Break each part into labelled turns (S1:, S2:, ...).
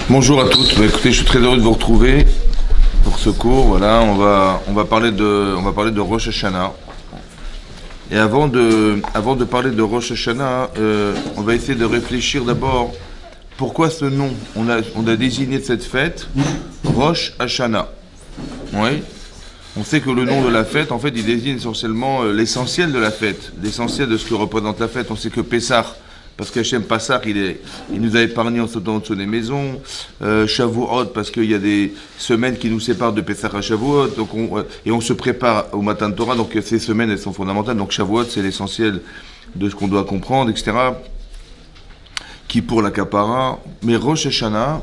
S1: Bonjour à toutes. Écoutez, je suis très heureux de vous retrouver pour ce cours. Voilà, on va parler de Rosh Hashanah. Et avant de parler de Rosh Hashanah, on va essayer de réfléchir d'abord pourquoi ce nom. On a désigné cette fête Rosh Hashanah. Oui. On sait que le nom de la fête, en fait, il désigne essentiellement l'essentiel de la fête, l'essentiel de ce que représente la fête. On sait que Pessah, parce qu'Hachem Pessah, il nous a épargné en sautant au-dessus des maisons. Shavuot, parce qu'il y a des semaines qui nous séparent de Pessah à Shavuot, donc on se prépare au matin de Torah, donc ces semaines, elles sont fondamentales. Donc Shavuot, c'est l'essentiel de ce qu'on doit comprendre, etc. Qui pour la Kapara. Mais Rosh Hashanah,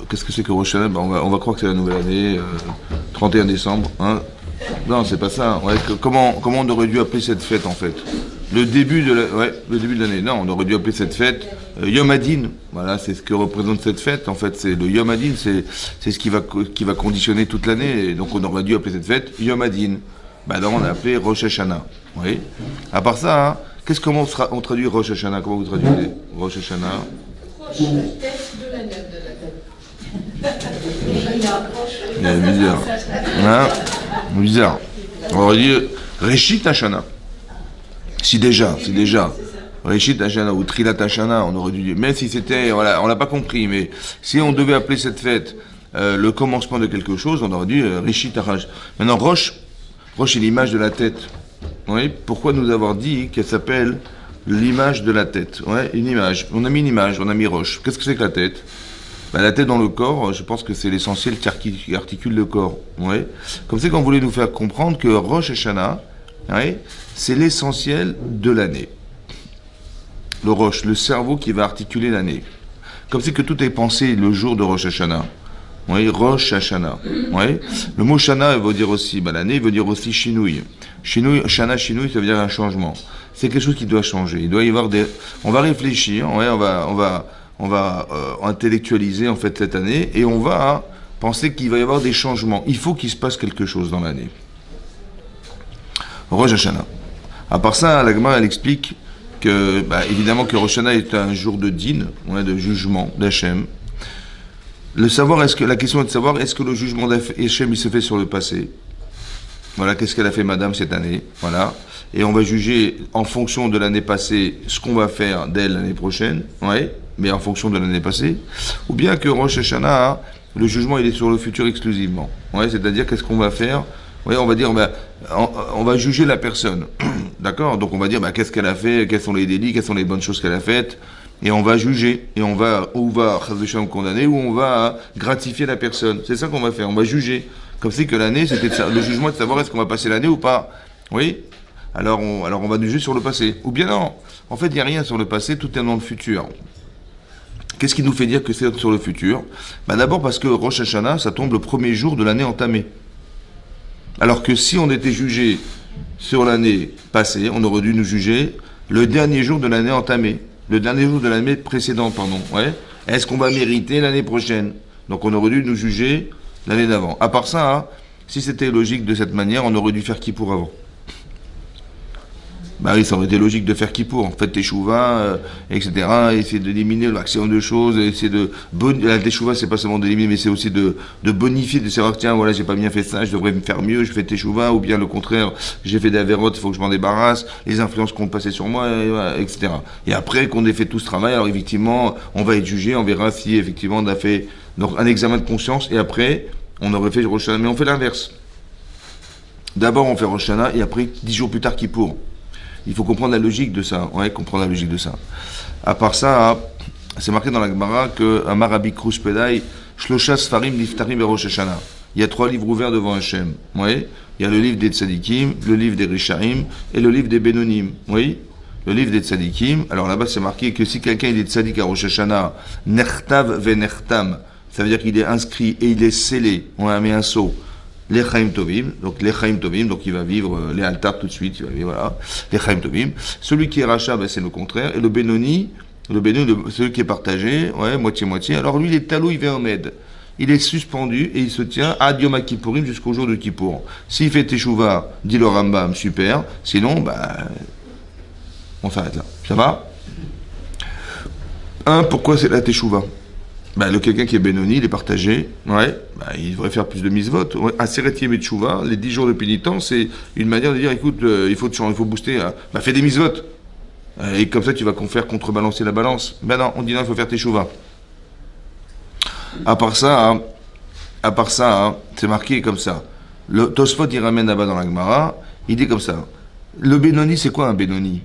S1: qu'est-ce que c'est que Rosh Hashanah? On va croire que c'est la nouvelle année, 31 décembre. Hein. Non, c'est pas ça. Ouais, comment on aurait dû appeler cette fête en fait? Le début de l'année. Non, on aurait dû appeler cette fête Yom Hadin. Voilà, c'est ce que représente cette fête. En fait, c'est le Yom Hadin, c'est ce qui va conditionner toute l'année. Et donc, on aurait dû appeler cette fête Yom Hadin. Non, on a appelé Rosh Hashanah. Oui. À part ça, hein, comment on traduit Rosh Hashanah? Comment vous traduisez Rosh Hashanah? C'est bizarre. Hein? Bizarre. On aurait dit Reshit Hashanah. Si déjà. Reshit Hashanah ou Trilat Hashanah, on aurait dû dire. Même si c'était, voilà, on l'a pas compris, mais si on devait appeler cette fête le commencement de quelque chose, on aurait dû Reshit Hashanah. Maintenant, Rosh est l'image de la tête. Oui, pourquoi nous avoir dit qu'elle s'appelle l'image de la tête? Ouais, une image. On a mis une image, on a mis Rosh. Qu'est-ce que c'est que la tête? La tête dans le corps, je pense que c'est l'essentiel qui articule le corps. Ouais. Comme c'est qu'on voulait nous faire comprendre que Rosh Hashanah, ouais, c'est l'essentiel de l'année. Le Rosh, le cerveau qui va articuler l'année. Comme c'est que tout est pensé le jour de Rosh Hashanah. Oui, Rosh Hashanah. Oui. Le mot Shana veut dire aussi, l'année veut dire aussi Shinouï. Shana, Shinouï, ça veut dire un changement. C'est quelque chose qui doit changer. Il doit y avoir on va réfléchir, ouais, on va intellectualiser en fait cette année et on va penser qu'il va y avoir des changements. Il faut qu'il se passe quelque chose dans l'année. Rosh Hashanah. À part ça, la Gemara elle explique que, évidemment que Rosh Hashanah est un jour de din, de jugement d'Hachem. La question est de savoir est-ce que le jugement d'Hachem il se fait sur le passé. Voilà, qu'est-ce qu'elle a fait Madame cette année. Voilà. Et on va juger en fonction de l'année passée ce qu'on va faire d'elle l'année prochaine. Ouais. Mais en fonction de l'année passée. Ou bien que Rosh Hashanah, le jugement il est sur le futur exclusivement. Ouais, c'est-à-dire qu'est-ce qu'on va faire. Oui, on va dire, on va juger la personne. D'accord? Donc on va dire, qu'est-ce qu'elle a fait, quels sont les délits, quelles sont les bonnes choses qu'elle a faites. Et on va juger. Et on va condamner, ou on va gratifier la personne. C'est ça qu'on va faire. On va juger. Comme si que l'année, c'était le jugement de savoir est-ce qu'on va passer l'année ou pas. Oui? Alors on va juger sur le passé. Ou bien non. En fait, il n'y a rien sur le passé, tout est dans le futur. Qu'est-ce qui nous fait dire que c'est sur le futur? D'abord parce que Rosh Hashanah, ça tombe le premier jour de l'année entamée. Alors que si on était jugé sur l'année passée, on aurait dû nous juger le dernier jour de l'année entamée. Le dernier jour de l'année précédente, pardon. Ouais. Est-ce qu'on va mériter l'année prochaine? Donc on aurait dû nous juger l'année d'avant. À part ça, hein, si c'était logique de cette manière, on aurait dû faire Kippour avant. Oui, ça aurait été logique de faire Kippour, faites Teshuvah, etc. Essayer d'éliminer le maximum de choses, la Teshuvah, c'est pas seulement d'éliminer, mais c'est aussi de bonifier, de savoir, tiens, voilà, j'ai pas bien fait ça, je devrais me faire mieux, je fais Teshuvah, ou bien le contraire, j'ai fait des avérotes, il faut que je m'en débarrasse, les influences qu'on passait sur moi, etc. Et après qu'on ait fait tout ce travail, alors effectivement, on va être jugé, on verra si effectivement on a fait donc, un examen de conscience, et après, on aurait fait Rosh Hashanah, mais on fait l'inverse. D'abord, on fait Rosh Hashanah, et après, 10 jours plus tard, Kippour. Il faut comprendre la logique de ça. À part ça, c'est marqué dans la Gemara que Amar Krus Pedai, Shlosha Sfarim Niftarim et Rosh Hashanah. Il y a 3 livres ouverts devant Hachem. Oui. Il y a le livre des Tzadikim, le livre des Rishaim et le livre des Benonim. Oui. Le livre des Tzadikim. Alors là-bas, c'est marqué que si quelqu'un est Tzadik à Rosh Hashanah, Nertav ve Nertam, ça veut dire qu'il est inscrit et il est scellé. On a mis un sceau. Les Chaim Tovim, donc il va vivre les Altar tout de suite, il va vivre, voilà, les Chaim Tovim. Celui qui est Racha, c'est le contraire, et le Benoni, celui qui est partagé, moitié-moitié, alors lui il est Taloui Ve'omed, il est suspendu et il se tient ad Yom Kippourim jusqu'au jour de Kippour. S'il fait Teshuvah, dit le Rambam, super, sinon, on s'arrête là. Ça va? Pourquoi c'est la teshuva? Le quelqu'un qui est Benoni, il est partagé, ouais, il devrait faire plus de mitzvot. À Seretier et Teshuva, les 10 jours de pénitence, c'est une manière de dire, écoute, il faut booster, fais des mitzvot. Et comme ça, tu vas faire contrebalancer la balance. Non, on dit non, il faut faire Teshuva. À part ça, c'est marqué comme ça. Le Tosfot, il ramène là-bas dans la Gemara, il dit comme ça. Le Benoni, c'est quoi un Benoni?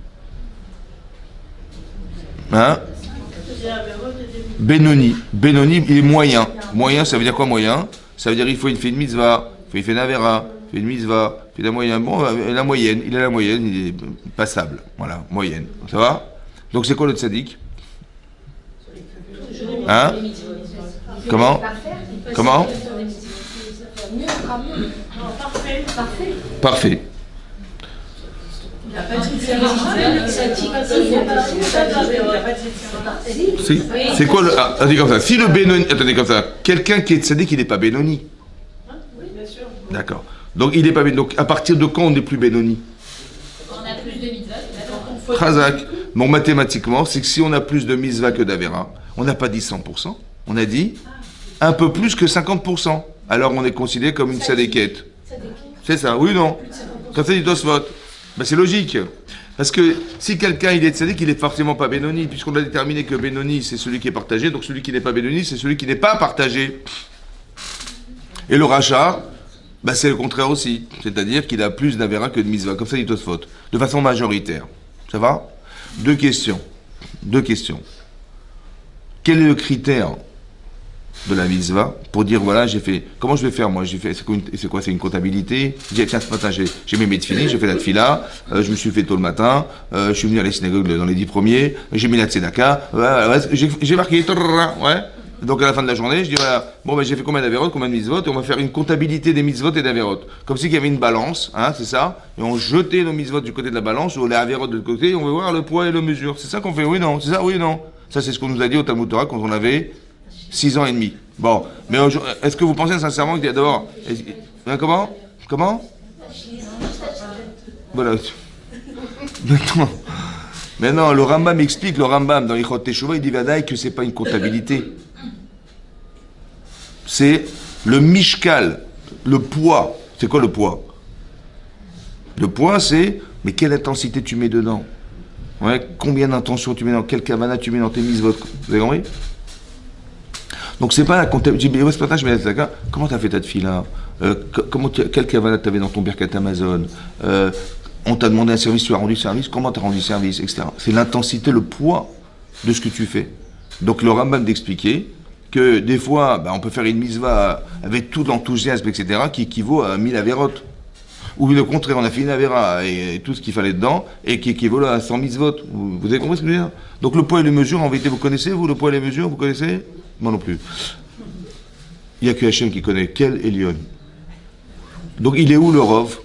S1: Benoni, il est moyen. Moyen, ça veut dire quoi moyen? Ça veut dire il fait une mitzvah, il fait une avera, il fait une mitzvah, il fait la moyenne. Bon, la moyenne, il est passable. Voilà, moyenne. Ça va? Donc c'est quoi le tzaddik? Comment? Parfait. C'est quoi le... attendez comme ça. Si le Benoni... Attendez comme ça. Quelqu'un qui est tzaddik, il n'est pas Benoni.
S2: Oui, bien sûr.
S1: D'accord. Donc il n'est pas Benoni. Donc à partir de quand on n'est plus Benoni?
S2: On a plus de mitzvah.
S1: Chazak. Bon, mathématiquement, c'est que si on a plus de mitzvah que d'avera, on n'a pas dit 100%. On a dit un peu plus que 50%. Alors on est considéré comme une tzadikette. C'est ça, oui ou non? Comme ça dit Tosfot. C'est logique. Parce que si quelqu'un il est tzaddik, il n'est forcément pas Benoni, puisqu'on a déterminé que Benoni c'est celui qui est partagé, donc celui qui n'est pas Benoni c'est celui qui n'est pas partagé. Et le rachat, c'est le contraire aussi. C'est-à-dire qu'il a plus d'avera que de mitzvah. Comme ça dit Tosfot. De façon majoritaire. Ça va? Deux questions. Quel est le critère de la mitzvah pour dire voilà j'ai fait, comment je vais faire moi, c'est quoi, c'est une comptabilité, j'ai tiens ce matin j'ai mes médecines, j'ai fait la tfila, je me suis fait tôt le matin, je suis venu à la synagogue dans les 10 premiers, j'ai mis la tzedaka, j'ai marqué ouais, donc à la fin de la journée je dis voilà, j'ai fait combien d'avérotes, combien de mitzvot, et on va faire une comptabilité des mitzvot et d'avérotes, comme si il y avait une balance, c'est ça, et on jetait nos mitzvot du côté de la balance ou les avérotes de l'autre côté, et on veut voir le poids et le mesure, c'est ça qu'on fait, oui non, c'est ça, oui non, ça c'est ce qu'on nous a dit au Talmud Torah quand on avait 6 ans et demi. Bon, mais est-ce que vous pensez sincèrement qu'il y a d'abord... Comment Voilà. Maintenant, le Rambam explique, dans l'Ichot Teshuvah, il dit Vadaï que c'est pas une comptabilité. C'est le mishkal, le poids. C'est quoi le poids? Le poids, c'est, mais quelle intensité tu mets dedans? Ouais, combien d'intention tu mets dans, quel kavana tu mets dans tes mitzvot? Vous avez compris? Donc c'est pas la comptabilité. Comment t'as fait ta tefila? Quel kavana t'avais dans ton Birkat Amazon? On t'a demandé un service, tu as rendu service. Comment t'as rendu service, etc. C'est l'intensité, le poids de ce que tu fais. Donc le Rambam d'expliquer que des fois, on peut faire une mitzvah avec tout l'enthousiasme, etc., qui équivaut à 1000 avérotes. Ou le contraire, on a fait une avéra et tout ce qu'il fallait dedans, et qui équivaut à 100 mitzvot. Vous avez compris ce que je veux dire? Donc le poids et les mesures, en vérité, vous connaissez, vous, le poids et les mesures, vous connaissez? Moi non plus. Il n'y a que Hachem qui connaît. Quel Elion? Donc il est où le Rov?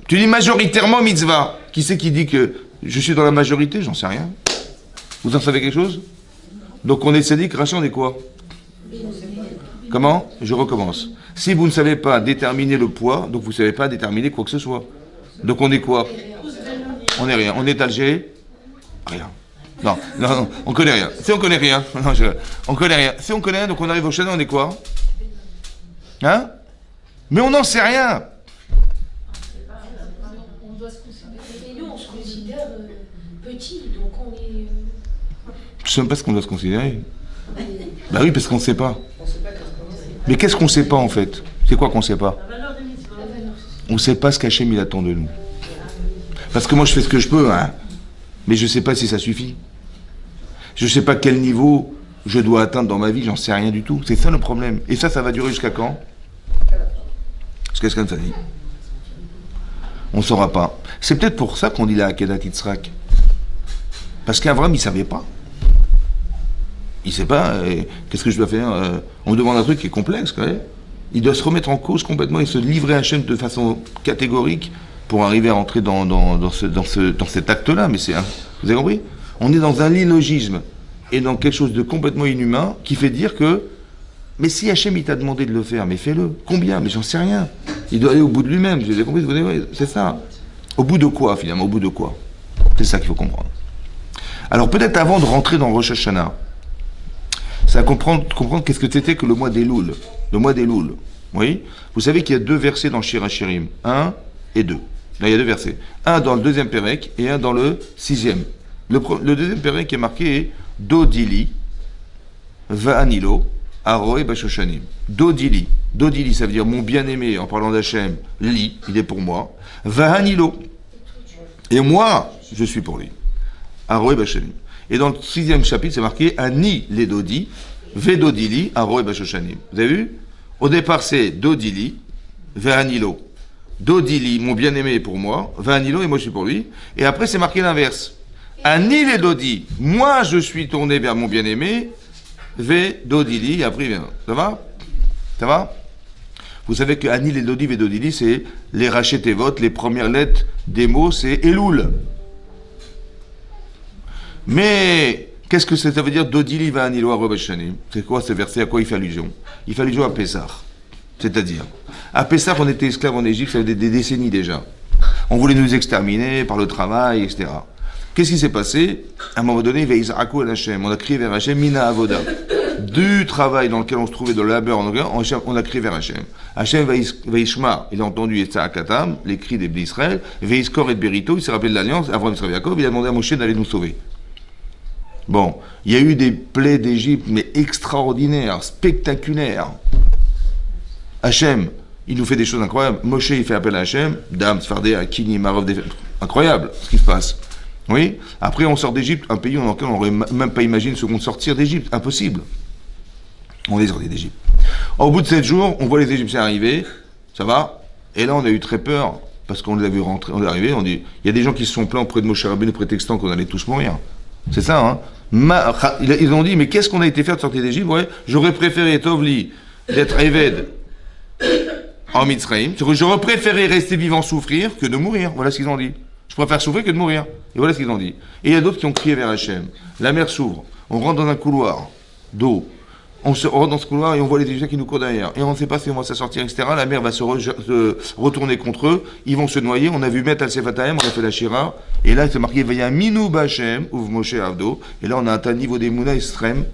S1: Tu dis majoritairement mitzvah. Qui c'est qui dit que je suis dans la majorité? J'en sais rien. Vous en savez quelque chose? Donc on est tzaddik, rachat, on est quoi? Comment? Je recommence. Si vous ne savez pas déterminer le poids, donc vous ne savez pas déterminer quoi que ce soit. Donc on est quoi? On est rien. On est Alger? Rien. Non, on connaît rien. Si on connaît rien, on connaît rien. Si on connaît rien, donc on arrive au Shana, on est quoi? Mais on n'en sait rien.
S3: On doit se considérer. Et nous, on se considère petit, donc on est.
S1: Je ne sais même pas ce qu'on doit se considérer. Oui, parce qu'on ne sait pas. Mais qu'est-ce qu'on ne sait pas en fait? C'est quoi qu'on ne sait pas? On ne sait pas ce qu'Hachem il attend de nous. Parce que moi je fais ce que je peux, mais je ne sais pas si ça suffit. Je ne sais pas quel niveau je dois atteindre dans ma vie, j'en sais rien du tout. C'est ça le problème. Et ça va durer jusqu'à quand? Jusqu'à ce qu'elle ça dit. On ne saura pas. C'est peut-être pour ça qu'on dit la Akedat Yitzhak. Parce qu'Avram, il ne savait pas. Il ne sait pas, qu'est-ce que je dois faire? On me demande un truc qui est complexe, quand même. Il doit se remettre en cause complètement et se livrer à Hachem de façon catégorique pour arriver à entrer dans cet acte-là. Mais vous avez compris? On est dans un illogisme et dans quelque chose de complètement inhumain qui fait dire que, mais si Hachem il t'a demandé de le faire, mais fais-le. Combien? Mais j'en sais rien. Il doit aller au bout de lui-même. Vous avez compris? C'est ça. Au bout de quoi, finalement? Au bout de quoi? C'est ça qu'il faut comprendre. Alors peut-être avant de rentrer dans Rosh Hashanah, c'est à comprendre qu'est-ce que c'était que le mois d'Elul. Le mois d'Elul. Oui. Vous savez qu'il y a 2 versets dans Shir HaShirim. 1 et 2. Là, il y a 2 versets. Un dans le 2e Pérec et un dans le 6e. Le 2e Pérec qui est marqué est Dodili, Va'anilo, Aroe Bashoshanim. Dodili. Dodili, ça veut dire mon bien-aimé, en parlant d'Hachem. Li, il est pour moi. Va'anilo. Et moi, je suis pour lui. Aroe Bashoshanim. Et dans le 6e chapitre, c'est marqué Ani les Dodi, Vedodili, Aroe Bashoshanim. Vous avez vu? Au départ, c'est Dodili, Ve'anilo. Dodili, mon bien-aimé est pour moi, Ve'anilo, et moi je suis pour lui. Et après, c'est marqué l'inverse. Ani les Dodi, moi je suis tourné vers mon bien-aimé, Vedodili, et après il vient. Ça va? Ça va? Vous savez que Ani les Dodi, Vedodili, c'est les rachetevot, les premières lettres des mots, c'est Elul. Mais qu'est-ce que ça veut dire Dodili va anilo arobashanim? C'est quoi ce verset? À quoi il fait allusion? Il fait allusion à Pessah. C'est-à-dire, à Pessah, on était esclaves en Égypte, ça fait des décennies déjà. On voulait nous exterminer par le travail, etc. Qu'est-ce qui s'est passé? À un moment donné, on a crié vers Hachem, Mina Avoda. Du travail dans lequel on se trouvait, de labeur, on a crié vers Hachem. Hachem Vaishma, il a entendu Etza'akatam, les cris des Bnei Israël, Veiskor et Berito, il s'est rappelé de l'alliance, Avraham Israël Yaakov, il a demandé à Moshe d'aller nous sauver. Bon, il y a eu des plaies d'Égypte, mais extraordinaires, spectaculaires. Hachem, il nous fait des choses incroyables. Moshe, il fait appel à Hachem, Dam, Sfardé, Akini, Marov, incroyable ce qui se passe. Oui. Après, on sort d'Égypte, un pays dans lequel on n'aurait même pas imaginé ce qu'on sortir d'Égypte. Impossible. On est sorti d'Égypte. Au bout de 7 jours, on voit les Égyptiens arriver, ça va, et là, on a eu très peur, parce qu'on les a vus rentrer, on est arrivé, on dit, il y a des gens qui se sont plaints auprès de Moshe Rabbeinu, prétextant qu'on allait tous mourir. C'est ça, hein. Ils ont dit, mais qu'est-ce qu'on a été faire de sortir d'Égypte? Ouais, j'aurais préféré, Tovli, d'être Eved en Mitzrayim. J'aurais préféré rester vivant, souffrir, que de mourir. Voilà ce qu'ils ont dit. Je préfère souffrir que de mourir. Et voilà ce qu'ils ont dit. Et il y a d'autres qui ont crié vers Hachem. La mer s'ouvre. On rentre dans un couloir d'eau. On rentre dans ce couloir et on voit les Égyptiens qui nous courent derrière. Et on ne sait pas si on va s'en sortir, etc. La mer va se retourner contre eux. Ils vont se noyer. On a vu Met al-Sefatahem, on a fait la Shira. Et là, c'est marqué Vaya Minou Bachem, Uv Moshe Avdo. Et là, on a atteint un niveau d'émouna extrême.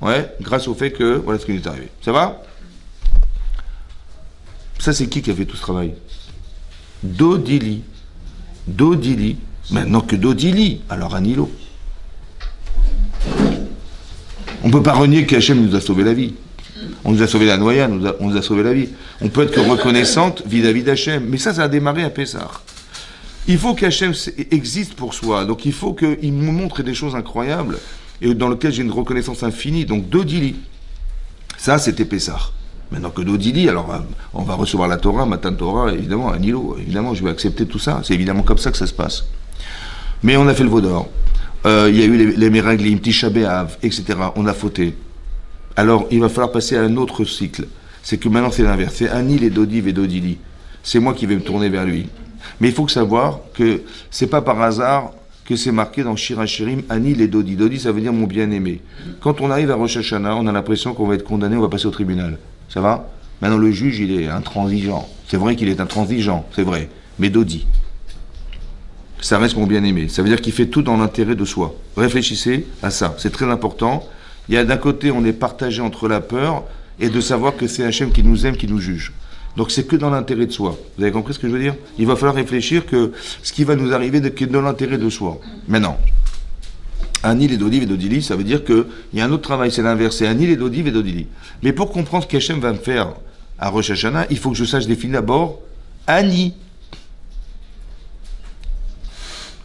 S1: Ouais, grâce au fait que voilà ce qui nous est arrivé. Ça va? Ça, c'est qui a fait tout ce travail? Dodili. Dodili. Maintenant que Dodili, alors Anilo. On ne peut pas renier qu'Hachem nous a sauvé la vie. On nous a sauvé la noyade, on nous a sauvé la vie. On peut être que reconnaissante vis-à-vis d'Hachem. Mais ça a démarré à Pessah. Il faut qu'Hachem existe pour soi. Donc il faut qu'il nous montre des choses incroyables et dans lesquelles j'ai une reconnaissance infinie. Donc Dodili. Ça, c'était Pessah. Maintenant que Dodili, alors on va recevoir la Torah, Matan Torah, évidemment, à Nilo, évidemment, je vais accepter tout ça. C'est évidemment comme ça que ça se passe. Mais on a fait le veau d'or. Il y a eu les Meraglim, Tisha B'Av, etc. On a fauté. Alors, il va falloir passer à un autre cycle. C'est que maintenant, c'est l'inverse. C'est Ani les Dodi et Dodili. C'est moi qui vais me tourner vers lui. Mais il faut savoir que c'est pas par hasard que c'est marqué dans Shir HaShirim, Ani les Dodi. Dodi, ça veut dire mon bien-aimé. Quand on arrive à Rosh Hashanah, on a l'impression qu'on va être condamné, on va passer au tribunal. Ça va? Maintenant, le juge, il est intransigeant. C'est vrai qu'il est intransigeant, c'est vrai. Mais Dodi, ça reste mon bien-aimé. Ça veut dire qu'il fait tout dans l'intérêt de soi. Réfléchissez à ça, c'est très important. Il y a d'un côté, on est partagé entre la peur et de savoir que c'est Hachem qui nous aime, qui nous juge. Donc c'est que dans l'intérêt de soi. Vous avez compris ce que je veux dire? Il va falloir réfléchir que ce qui va nous arriver est dans l'intérêt de soi. Maintenant, Ani les Dodi et Dodili, ça veut dire qu'il y a un autre travail, c'est l'inverse, c'est Ani les Dodi et Dodili. Mais pour comprendre ce qu'Hachem va me faire à Rosh Hashanah, il faut que je sache définir d'abord Ani.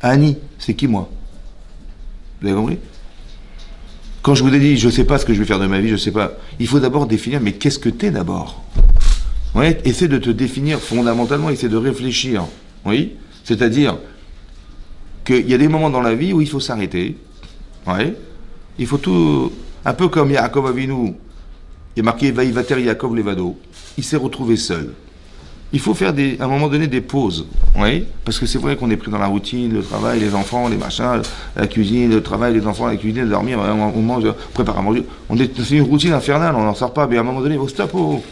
S1: Ani, c'est qui moi? Vous avez compris? Quand je vous ai dit, je ne sais pas ce que je vais faire de ma vie, je ne sais pas, il faut d'abord définir, mais qu'est-ce que tu es d'abord? Ouais, essaie de te définir fondamentalement, essaie de réfléchir. Oui? C'est-à-dire qu'il y a des moments dans la vie où il faut s'arrêter. Ouais. Il faut tout. Un peu comme Yaakov Avinu, il est marqué Vaïvater Yaakov Levado. Il s'est retrouvé seul. Il faut faire à un moment donné des pauses. Oui. Parce que c'est vrai qu'on est pris dans la routine, le travail, les enfants, les machins, la cuisine, le travail, les enfants, la cuisine, dormir, on mange, on prépare à manger. C'est une routine infernale, on n'en sort pas, mais à un moment donné, au stop, où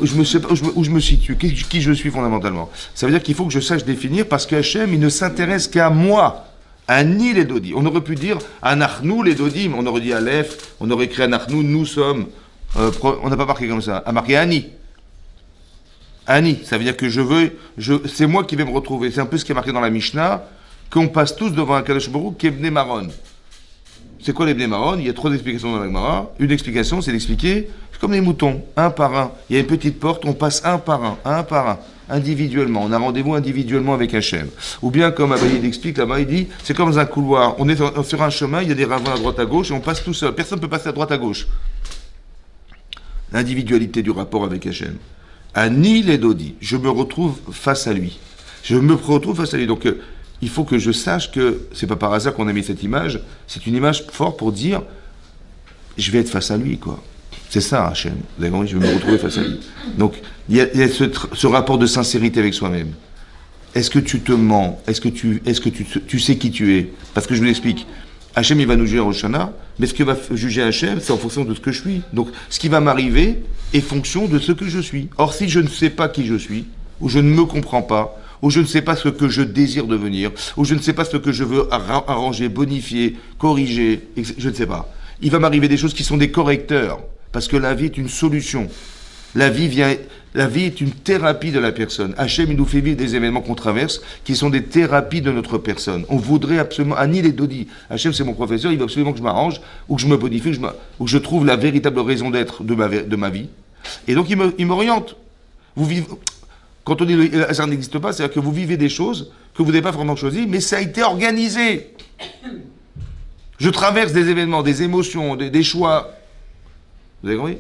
S1: je me situe, qui je suis fondamentalement. Ça veut dire qu'il faut que je sache définir parce que Hachem, il ne s'intéresse qu'à moi. Ani les Dodi. On aurait pu dire Anachnu les Dodim. On aurait dit Aleph. On aurait écrit Anachnu, nous sommes. On n'a pas marqué comme ça. On a marqué Ani. Ani, ça veut dire que c'est moi qui vais me retrouver. C'est un peu ce qui est marqué dans la Mishnah, qu'on passe tous devant un Kadosh Baruch Hu qui est Bnei Maron. C'est quoi les Bnei Maron? Il y a 3 explications dans la Gemara. Une explication, c'est d'expliquer, c'est comme les moutons, un par un. Il y a une petite porte, on passe un par un, individuellement. On a rendez-vous individuellement avec Hachem. Ou bien, comme Abayid explique là-bas, il dit, c'est comme dans un couloir. On est sur un chemin, il y a des ravins à droite à gauche, et on passe tout seul. Personne ne peut passer à droite à gauche. L'individualité du rapport avec Hachem. Ani les Dodi, je me retrouve face à lui. Donc, il faut que je sache que c'est pas par hasard qu'on a mis cette image. C'est une image forte pour dire, je vais être face à lui, quoi. C'est ça, Hachem. Vous avez compris, je vais me retrouver face à lui. Donc, il y a ce rapport de sincérité avec soi-même. Est-ce que tu te mens? Est-ce que tu sais qui tu es? Parce que je vous l'explique. Hachem, il va nous juger à Rosh Hashanah, mais ce que va juger Hachem, c'est en fonction de ce que je suis. Donc, ce qui va m'arriver est fonction de ce que je suis. Or, si je ne sais pas qui je suis, ou je ne me comprends pas, ou je ne sais pas ce que je désire devenir, ou je ne sais pas ce que je veux arranger, bonifier, corriger, je ne sais pas. Il va m'arriver des choses qui sont des correcteurs, parce que la vie est une solution. La vie est une thérapie de la personne. Hachem, il nous fait vivre des événements qu'on traverse qui sont des thérapies de notre personne. On voudrait absolument, Ani les Dodi, Hachem c'est mon professeur, il veut absolument que je m'arrange, ou que je me bonifie, ou que je trouve la véritable raison d'être de ma vie. Et donc il m'oriente. Quand on dit le hasard n'existe pas, c'est-à-dire que vous vivez des choses que vous n'avez pas vraiment choisies, mais ça a été organisé. Je traverse des événements, des émotions, des choix. Vous avez compris?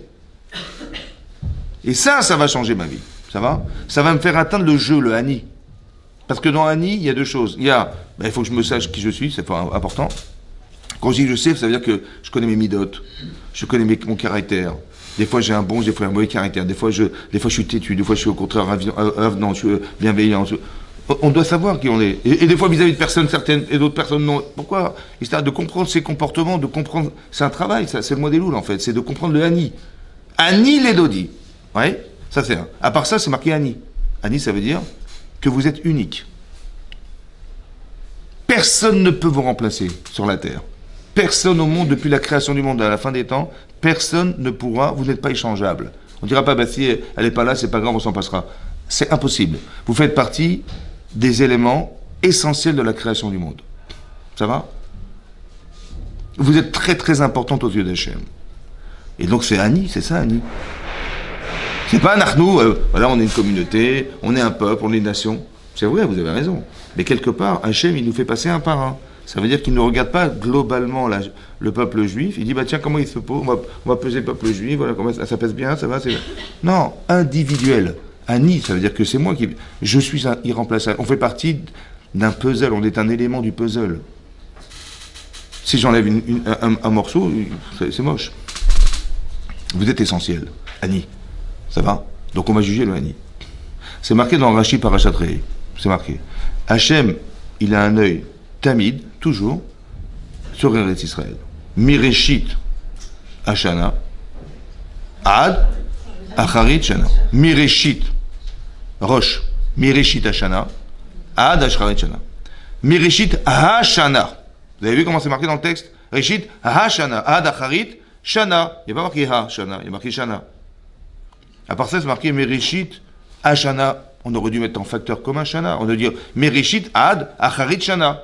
S1: Et ça va changer ma vie. Ça va? Ça va me faire atteindre le jeu, le Ani. Parce que dans Ani, il y a 2 choses. Il faut que je me sache qui je suis, c'est important. Quand je dis je sais, ça veut dire que je connais mes midotes, je connais mon caractère. Des fois j'ai un bon, des fois un mauvais caractère. Des fois je suis têtu, des fois je suis au contraire avenant, je suis bienveillant. On doit savoir qui on est. Et des fois vis-à-vis de personnes certaines et d'autres personnes non. Pourquoi? Histoire de comprendre ses comportements, de comprendre. C'est un travail, ça, c'est le modèle en fait. C'est de comprendre le Ani. Ani les Dodi. Oui, ça c'est un. À part ça, c'est marqué Ani. Ani, ça veut dire que vous êtes unique. Personne ne peut vous remplacer sur la terre. Personne au monde, depuis la création du monde à la fin des temps, personne ne pourra, vous n'êtes pas échangeable. On ne dira pas, si elle n'est pas là, c'est pas grave, on s'en passera. C'est impossible. Vous faites partie des éléments essentiels de la création du monde. Ça va? Vous êtes très très importante aux yeux d'Hachem. Et donc c'est Ani, c'est ça Ani. C'est pas Nachnou, voilà, on est une communauté, on est un peuple, on est une nation. C'est vrai, vous avez raison. Mais quelque part, Hachem, il nous fait passer un par un. Ça veut dire qu'il ne regarde pas globalement le peuple juif. Il dit, tiens, comment il se pose, on va peser le peuple juif, voilà, comment ça pèse bien, ça va, c'est bien. Non, individuel. Ani, ça veut dire que c'est moi qui... Je suis irremplaçable. On fait partie d'un puzzle, on est un élément du puzzle. Si j'enlève un morceau, c'est moche. Vous êtes essentiel. Ani. Ça va? Donc on va juger le Ani. C'est marqué dans Rashi Parashat Re'eh. C'est marqué. Hachem, il a un œil tamide, toujours, sur Eretz Israël. Mireshit Hashana, Ad Acharit Shana. Mireshit Rosh. Mireshit Hashana, Ad Acharit Shana. Mireshit Hashana. Vous avez vu comment c'est marqué dans le texte? Reshit Hashana, Ad Acharit Shana. Il n'y a pas marqué Hashana, il y a marqué Shana. À part ça, c'est marqué Mereshit Hashana. On aurait dû mettre en facteur commun Shana. On aurait dû dire Mereshit Ad Acharit Shana.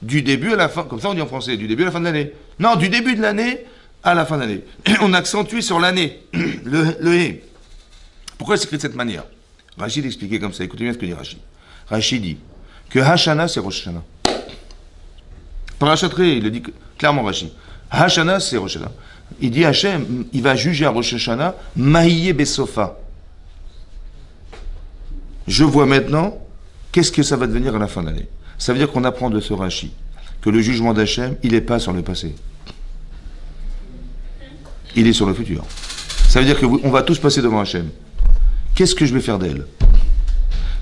S1: Du début à la fin, comme ça on dit en français, du début à la fin de l'année. Non, du début de l'année à la fin de l'année. On accentue sur l'année, le hé. Pourquoi c'est écrit de cette manière? Rachid expliquait comme ça, écoutez bien ce que dit Rachid. Rachid dit que Hashana c'est Rosh Hashanah. Parashat Re'eh, il le dit clairement Rachid. Hashana c'est Rosh Hashanah. Il dit Hachem, il va juger à Rosh Hashanah, Maïe Besofa. Je vois maintenant, qu'est-ce que ça va devenir à la fin de l'année? Ça veut dire qu'on apprend de ce Rashi que le jugement d'Hachem, il n'est pas sur le passé. Il est sur le futur. Ça veut dire qu'on va tous passer devant Hachem. Qu'est-ce que je vais faire d'elle?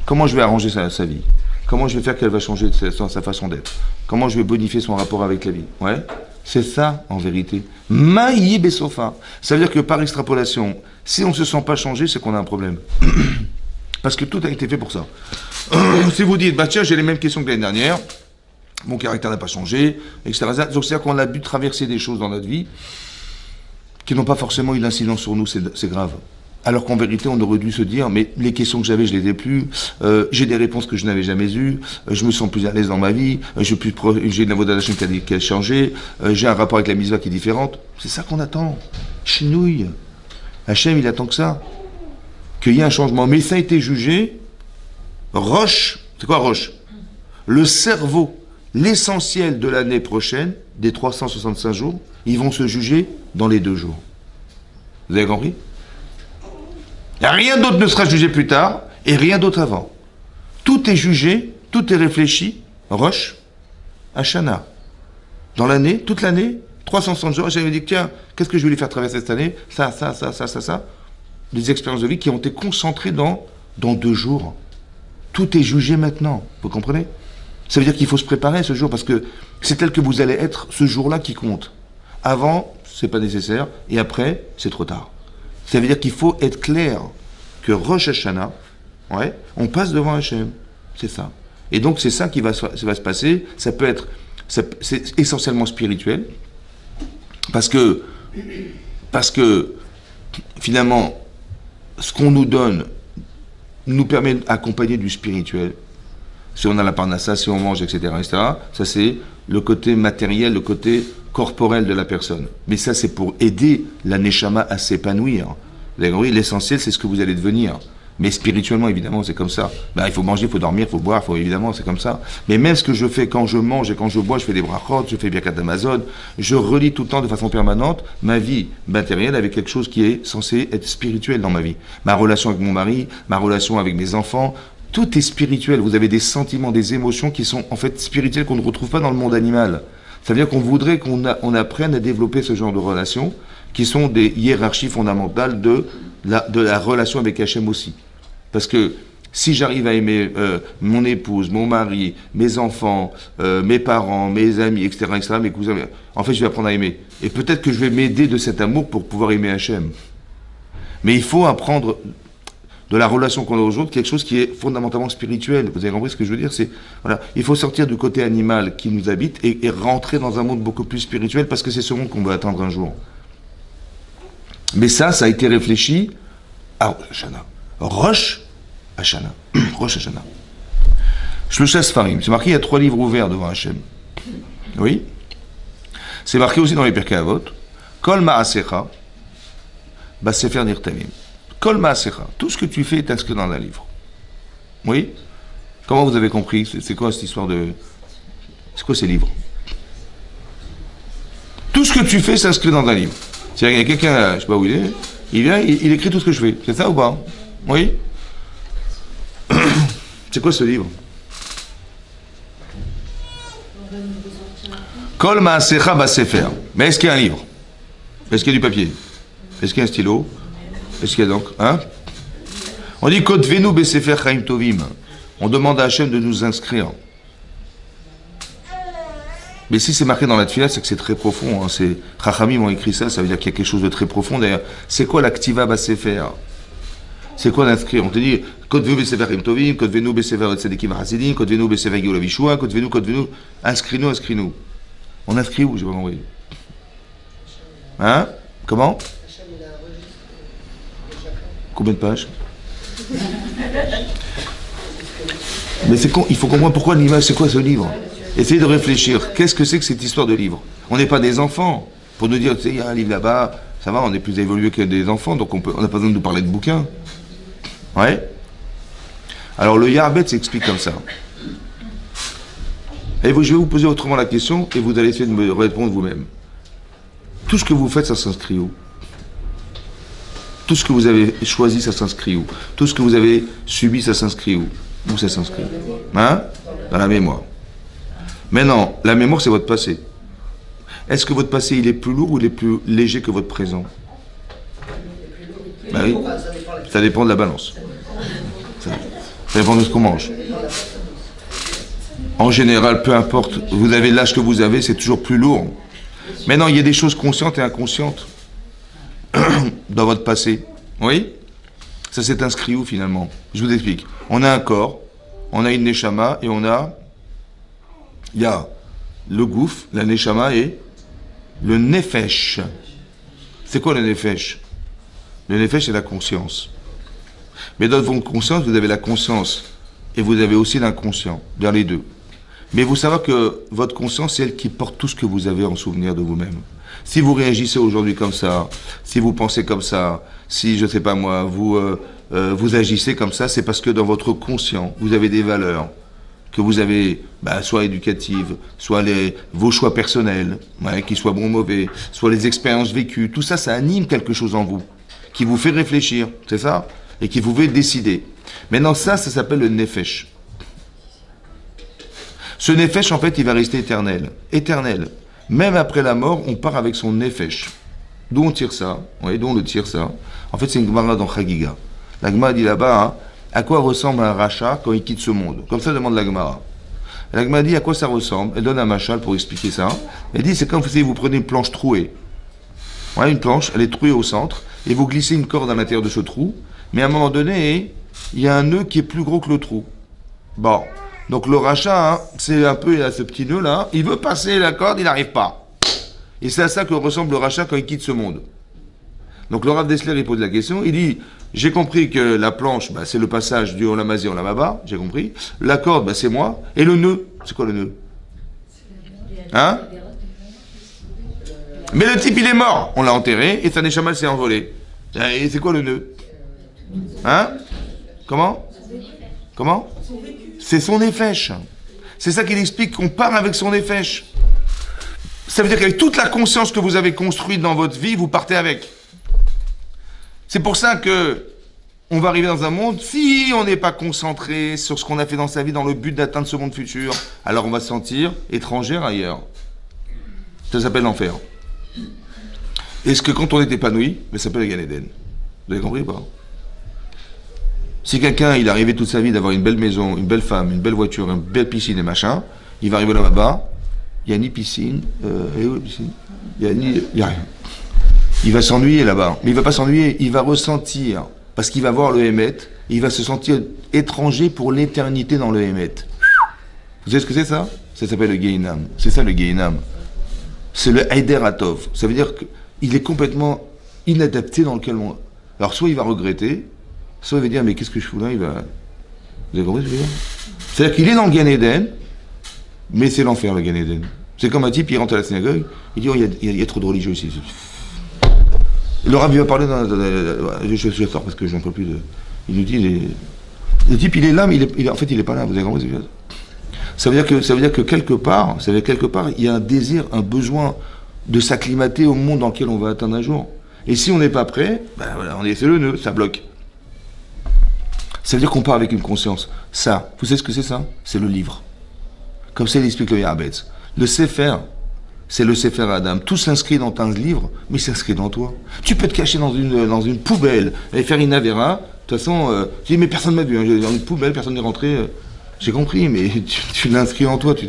S1: Comment je vais arranger sa vie? Comment je vais faire qu'elle va changer sa façon d'être? Comment je vais bonifier son rapport avec la vie? Ouais, c'est ça en vérité. Maï Besofa. Ça veut dire que par extrapolation, si on ne se sent pas changé, c'est qu'on a un problème. Parce que tout a été fait pour ça. Si vous dites, tiens, j'ai les mêmes questions que l'année dernière, mon caractère n'a pas changé, etc. Donc c'est-à-dire qu'on a dû traverser des choses dans notre vie qui n'ont pas forcément eu d'incidence sur nous, c'est grave. Alors qu'en vérité, on aurait dû se dire, mais les questions que j'avais, je les ai plus, j'ai des réponses que je n'avais jamais eues, je me sens plus à l'aise dans ma vie, j'ai une avodat d'Hachem qui a changé, j'ai un rapport avec la mitzvah qui est différente. C'est ça qu'on attend. Chinouille. Hachem, il attend que ça. Qu'il y ait un changement. Mais ça a été jugé, Roche, c'est quoi Roche? Le cerveau, l'essentiel de l'année prochaine, des 365 jours, ils vont se juger dans les 2 jours. Vous avez compris? Rien d'autre ne sera jugé plus tard et rien d'autre avant. Tout est jugé, tout est réfléchi, Roche, Hashanah. Dans l'année, toute l'année, 360 jours, j'avais dit, tiens, qu'est-ce que je vais lui faire traverser cette année? Ça. Des expériences de vie qui ont été concentrées dans 2 jours. Tout est jugé maintenant, vous comprenez? Ça veut dire qu'il faut se préparer à ce jour parce que c'est tel que vous allez être ce jour-là qui compte. Avant, c'est pas nécessaire, et après, c'est trop tard. Ça veut dire qu'il faut être clair que Rosh Hashanah, ouais, on passe devant Hachem. C'est ça. Et donc, c'est ça qui va se passer. Ça peut être, c'est essentiellement spirituel, parce que finalement, ce qu'on nous donne nous permet d'accompagner du spirituel. Si on a la parnassa, si on mange, etc., ça c'est le côté matériel, le côté corporel de la personne. Mais ça, c'est pour aider la neshama à s'épanouir. Vous avez compris, l'essentiel, c'est ce que vous allez devenir. Mais spirituellement, évidemment, c'est comme ça. Ben, il faut manger, il faut dormir, il faut boire, évidemment, c'est comme ça. Mais même ce que je fais quand je mange et quand je bois, je fais des brachot, je fais Birkat Hamazon, je relie tout le temps de façon permanente ma vie matérielle avec quelque chose qui est censé être spirituel dans ma vie. Ma relation avec mon mari, ma relation avec mes enfants, tout est spirituel. Vous avez des sentiments, des émotions qui sont en fait spirituelles qu'on ne retrouve pas dans le monde animal. Ça veut dire qu'on voudrait qu'on apprenne à développer ce genre de relations qui sont des hiérarchies fondamentales de la relation avec Hachem aussi. Parce que si j'arrive à aimer mon épouse, mon mari, mes enfants, mes parents, mes amis, etc., mes cousins, en fait je vais apprendre à aimer. Et peut-être que je vais m'aider de cet amour pour pouvoir aimer Hachem. Mais il faut apprendre de la relation qu'on a aujourd'hui, quelque chose qui est fondamentalement spirituel. Vous avez compris ce que je veux dire? Voilà, il faut sortir du côté animal qui nous habite et rentrer dans un monde beaucoup plus spirituel parce que c'est ce monde qu'on veut atteindre un jour. Mais ça a été réfléchi à Rosh Hashanah. Rosh Hashanah. Rosh Hashanah. Shloshah Sfarim. C'est marqué, il y a 3 livres ouverts devant Hachem. Oui. C'est marqué aussi dans les Pirkei Avot. Kol Ma'asecha, Basefer Nirtamim. Kol Ma'asecha. Tout ce que tu fais est inscrit dans un livre. Oui. Comment vous avez compris? C'est quoi cette histoire de... C'est quoi ces livres? Tout ce que tu fais s'inscrit dans un livre. C'est-à-dire qu'il y a quelqu'un, je ne sais pas où il est, il vient, il écrit tout ce que je fais. C'est ça ou pas? Oui. C'est quoi ce livre? Kol Ma'asecha Basefer. Mais est-ce qu'il y a un livre? Est-ce qu'il y a du papier? Est-ce qu'il y a un stylo? Est-ce qu'il y a donc? Hein? On dit Kotvenu Besefer Chaim Tovim. On demande à Hachem de nous inscrire. Mais si c'est marqué dans la tefila, c'est que c'est très profond. Hein. Chachamim ont écrit ça, ça veut dire qu'il y a quelque chose de très profond. D'ailleurs, c'est quoi l'activa Basefer? C'est quoi d'inscrire? On te dit Kotvenu Besefer Chaim Tovim, Kotvenu Besefer Tzadikim Hasidim, Kotvenu Besefer Geoula Vishua, Kotvenu. Inscris-nous. On inscrit où? J'ai pas compris. Hein? Comment? Combien de pages? Mais il faut comprendre pourquoi l'image, c'est quoi ce livre? Essayez de réfléchir. Qu'est-ce que c'est que cette histoire de livre? On n'est pas des enfants. Pour nous dire, tu sais, il y a un livre là-bas, ça va, on est plus évolué que des enfants, donc on n'a pas besoin de nous parler de bouquins. Ouais? Alors le Yarbet s'explique comme ça. Et je vais vous poser autrement la question et vous allez essayer de me répondre vous-même. Tout ce que vous faites, ça s'inscrit où? Tout ce que vous avez choisi, ça s'inscrit où? Tout ce que vous avez subi, ça s'inscrit où? Où ça s'inscrit? Hein? Dans la mémoire. Maintenant, la mémoire, c'est votre passé. Est-ce que votre passé, il est plus lourd ou il est plus léger que votre présent? Ben oui. Ça dépend de la balance. Ça dépend de ce qu'on mange. En général, peu importe, vous avez l'âge que vous avez, c'est toujours plus lourd. Maintenant, il y a des choses conscientes et inconscientes dans votre passé. Oui? Ça s'est inscrit où finalement? Je vous explique. On a un corps, on a une neshama et on a Il y a le gouf, la neshama et le nefesh. C'est quoi le nefesh? Le nefesh, c'est la conscience. Mais dans votre conscience, vous avez la conscience et vous avez aussi l'inconscient, dans les deux. Mais vous savez que votre conscience, c'est elle qui porte tout ce que vous avez en souvenir de vous-même. Si vous réagissez aujourd'hui comme ça, si vous pensez comme ça, si, je sais pas moi, vous agissez comme ça, c'est parce que dans votre conscient, vous avez des valeurs que vous avez, soit éducatives, soit vos choix personnels, qu'ils soient bons ou mauvais, soit les expériences vécues. Tout ça, ça anime quelque chose en vous, qui vous fait réfléchir, c'est ça? Et qui vous fait décider. Maintenant, ça s'appelle le nefesh. Ce nefesh, en fait, il va rester éternel. Éternel. Même après la mort, on part avec son nefesh. D'où on tire ça? D'où on le tire ça? En fait, c'est une Gemara dans Chagiga. La Gemara dit là-bas, à quoi ressemble un rachat quand il quitte ce monde? Comme ça demande la Gemara. La Gemara dit à quoi ça ressemble? Elle donne un machal pour expliquer ça. Elle dit, c'est comme si vous prenez une planche trouée. Une planche, elle est trouée au centre, et vous glissez une corde à l'intérieur de ce trou, mais à un moment donné, il y a un nœud qui est plus gros que le trou. Bon. Donc le rachat, c'est un peu, il a ce petit nœud là, il veut passer la corde, il n'arrive pas. Et c'est à ça que ressemble le rachat quand il quitte ce monde. Donc le Rav Dessler, il pose la question, il dit, j'ai compris que la planche, c'est le passage du Olam Hazé au Olam Haba, j'ai compris. La corde, c'est moi. Et le nœud, c'est quoi le nœud? Mais le type, il est mort. On l'a enterré et sa neshama s'est envolée. Et c'est quoi le nœud? Comment? C'est son nefesh. C'est ça qu'il explique, qu'on part avec son nefesh. Ça veut dire qu'avec toute la conscience que vous avez construite dans votre vie, vous partez avec. C'est pour ça que on va arriver dans un monde, si on n'est pas concentré sur ce qu'on a fait dans sa vie dans le but d'atteindre ce monde futur, alors on va se sentir étranger ailleurs. Ça s'appelle l'enfer. Est-ce que quand on est épanoui, ça s'appelle le Gan Eden? Vous avez compris ou pas? Si quelqu'un, il est arrivé toute sa vie d'avoir une belle maison, une belle femme, une belle voiture, une belle piscine et machin, il va arriver là-bas, il n'y a ni piscine, et où la piscine? Il n'y a rien. Il va s'ennuyer là-bas. Mais il ne va pas s'ennuyer, il va ressentir, parce qu'il va voir le Hémet, il va se sentir étranger pour l'éternité dans le Hémet. Vous savez ce que c'est ça? Ça s'appelle le Gehinam. C'est ça le Gehinam. C'est le Heider Atov. Ça veut dire qu'il est complètement inadapté dans lequel on... Alors soit il va regretter, soit il va dire, mais qu'est-ce que je fous là? Vous avez compris ce que je veux dire? C'est-à-dire qu'il est dans le Gan Eden, mais c'est l'enfer le Gan Eden. C'est comme un type, il rentre à la synagogue, il dit, il y a trop de religieux ici. Le Rav va parler je sors parce que j'en peux plus de... Il nous dit, le type il est là, mais en fait il est pas là, vous avez compris ce que je veux dire? Ça veut dire que quelque part, il y a un désir, un besoin de s'acclimater au monde dans lequel on va atteindre un jour. Et si on n'est pas prêt, c'est le nœud, ça bloque. Ça veut dire qu'on part avec une conscience. Ça, vous savez ce que c'est ça? C'est le livre. Comme ça, il explique le Ya'abetz. Le Sefer, c'est le Sefer Adam. Tout s'inscrit dans un livre, mais il s'inscrit dans toi. Tu peux te cacher dans une poubelle et faire une avéra. De toute façon, tu dis, mais personne ne m'a vu. Dans une poubelle, personne n'est rentré. J'ai compris, mais tu l'as inscrit en toi. Tu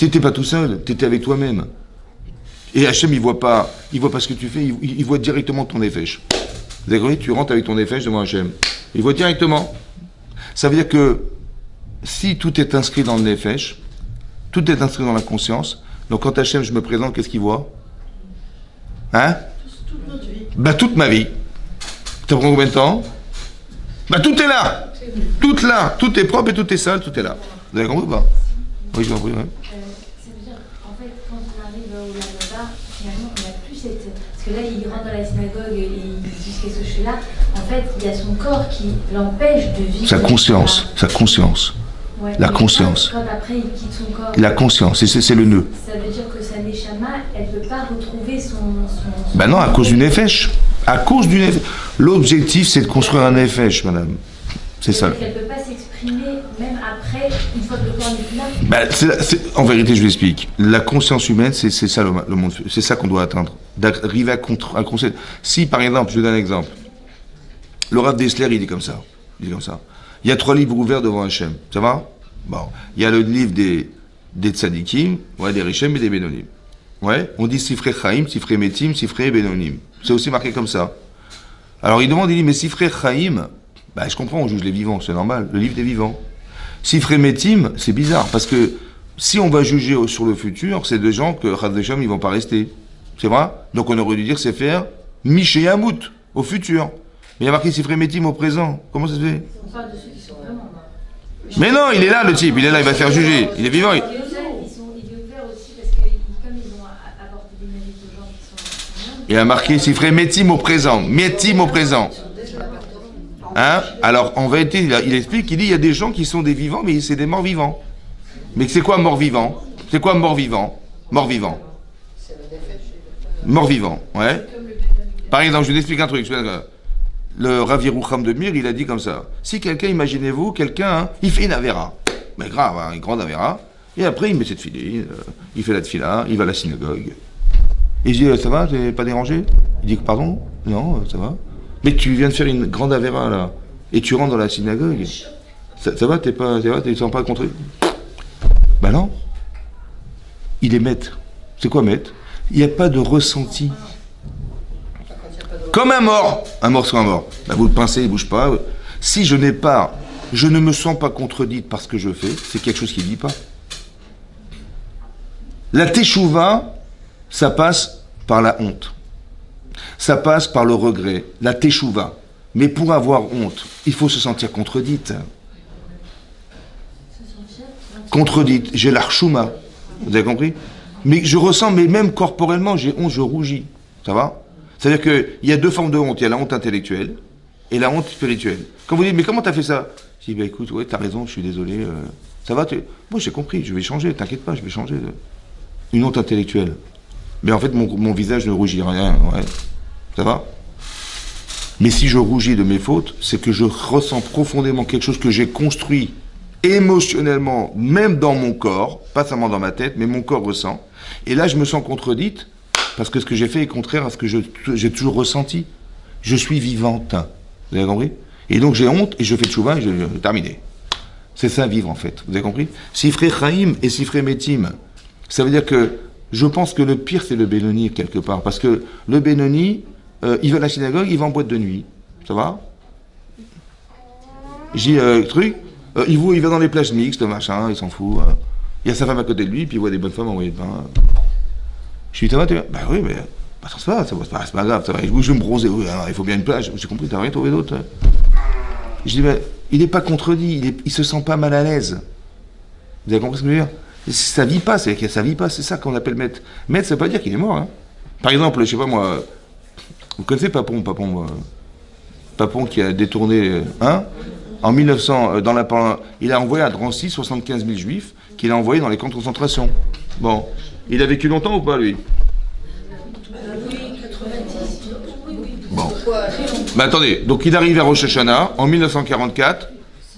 S1: n'étais pas tout seul, tu étais avec toi-même. Et Hachem, il voit pas ce que tu fais, il voit directement ton nefesh. Vous avez compris? Tu rentres avec ton nefesh devant Hachem. Il voit directement. Ça veut dire que si tout est inscrit dans le nefesh, tout est inscrit dans la conscience, donc quand Hachem, je me présente, qu'est-ce qu'il voit?
S2: Toute notre vie.
S1: Toute ma vie. Ça prend combien de temps? Tout est là. Tout là. Tout est propre et tout est sale, tout est là. Vous avez compris ou pas? Oui, j'ai compris, ouais.
S4: Ça veut dire, en fait, quand on arrive au Lamada, finalement, on n'a plus cette... Parce que là, il rentre dans la synagogue et il dit qu'est-ce que je fais là. En fait, il y a son corps qui l'empêche de vivre.
S1: Sa conscience.
S4: Ouais,
S1: la conscience.
S4: Quand après, il quitte son corps...
S1: La conscience, c'est le nœud.
S4: Ça veut dire que sa neshama, elle ne peut pas retrouver son...
S1: Non, à cause du nefesh. À cause du nefesh. L'objectif, c'est de construire un nefesh, madame. C'est ça.
S4: Elle ne peut pas s'exprimer même après, une fois que le corps n'est plus là.
S1: En vérité, je vous explique. La conscience humaine, c'est ça le monde. C'est ça qu'on doit atteindre. D'arriver à construire. Si, par exemple, je vous donne un exemple. Le Rav Dessler, il dit comme ça. Il y a 3 livres ouverts devant Hachem. Ça va? Bon. Il y a le livre des tzadikim, des Rishem et des Benonim. On dit Sifrei Chaim, Sifrei Metim, Sifrei Benonim. C'est aussi marqué comme ça. Alors il dit, mais Sifrei Chaim, je comprends, on juge les vivants, c'est normal, le livre des vivants. Sifrei Metim, c'est bizarre, parce que si on va juger sur le futur, c'est des gens que Chaz Veshem, ils vont pas rester. C'est vrai? Donc on aurait dû dire c'est faire Miché Yamout, au futur. Mais il y a marqué Sifrei Metim au présent. Comment ça se fait?
S4: On parle de ceux qui sont vraiment morts.
S1: Mais non, il est là le type, il est là, il va se faire juger. Il est vivant.
S4: Ils sont idiots aussi parce que comme ils ont apporté des mérites aux gens qui sont morts.
S1: Il a marqué Sifrei Metim au présent. Metim au présent. Hein? Alors en vérité, il explique, il dit il y a des gens qui sont des vivants, mais c'est des morts vivants. Mais c'est quoi mort vivant? C'est quoi mort vivant? Mort vivant. Mort vivant, ouais. Par exemple, je vous explique un truc. Le Rav Yerucham de Mir, il a dit comme ça. Si quelqu'un, imaginez-vous, quelqu'un, il fait une avéra. Mais grave, hein, une grande avéra. Et après, il met cette filée, il fait la tfila, il va à la synagogue. Et je dis, ça va, t'es pas dérangé? Il dit, pardon? Non, ça va. Mais tu viens de faire une grande avéra, là. Et tu rentres dans la synagogue. Ça va, tu te sens pas contre? Ben non. Il est maître. C'est quoi maître? Il n'y a pas de ressenti. Comme un mort. Un mort sur un mort. Ben vous le pincez, il ne bouge pas. Si je ne me sens pas contredite par ce que je fais, c'est quelque chose qui ne vit pas. La teshuva, ça passe par la honte. Ça passe par le regret. La teshuva. Mais pour avoir honte, il faut se sentir contredite. Contredite. J'ai l'archouma. Vous avez compris? Mais je ressens, mais même corporellement, j'ai honte, je rougis. Ça va? C'est-à-dire qu'il y a deux formes de honte. Il y a la honte intellectuelle et la honte spirituelle. Quand vous dites, mais comment t'as fait ça? Je dis, bah écoute, ouais, t'as raison, je suis désolé. Ça va? Moi, j'ai compris, je vais changer, t'inquiète pas, je vais changer. Une honte intellectuelle. Mais en fait, mon visage ne rougit rien. Ouais. Ça va? Mais si je rougis de mes fautes, c'est que je ressens profondément quelque chose que j'ai construit émotionnellement, même dans mon corps, pas seulement dans ma tête, mais mon corps ressent. Et là, je me sens contredite, parce que ce que j'ai fait est contraire à ce que j'ai toujours ressenti. Je suis vivante. Vous avez compris? Et donc j'ai honte, et je fais tchouva, et je terminé. C'est ça, vivre, en fait. Vous avez compris? Sifrei Chaim et Sifrei Metim. Ça veut dire que je pense que le pire, c'est le Benoni, quelque part. Parce que le Benoni, il va à la synagogue, il va en boîte de nuit. Ça va? J'ai truc. Il va dans les plages mixtes, machin, il s'en fout. Il y a sa femme à côté de lui, puis il voit des bonnes femmes envoyer de pain. Je lui dis, ça va, tu vas? Ben oui, mais ça va, c'est pas grave, ça va. Je vais me bronzer, oui, alors, il faut bien une plage. J'ai compris, t'as rien trouvé d'autre? Je dis, ben, il n'est pas contredit, il se sent pas mal à l'aise. Vous avez compris ce que je veux dire? Ça vit pas, c'est ça qu'on appelle maître. Maître, ça veut pas dire qu'il est mort. Hein. Par exemple, je sais pas moi, vous connaissez Papon qui a détourné, hein? En 1900, il a envoyé à Drancy 75 000 juifs qu'il a envoyés dans les camps de concentration. Bon. Il a vécu longtemps ou pas, lui? Bon. Mais attendez, donc il arrive à Rosh Hashanah en 1944,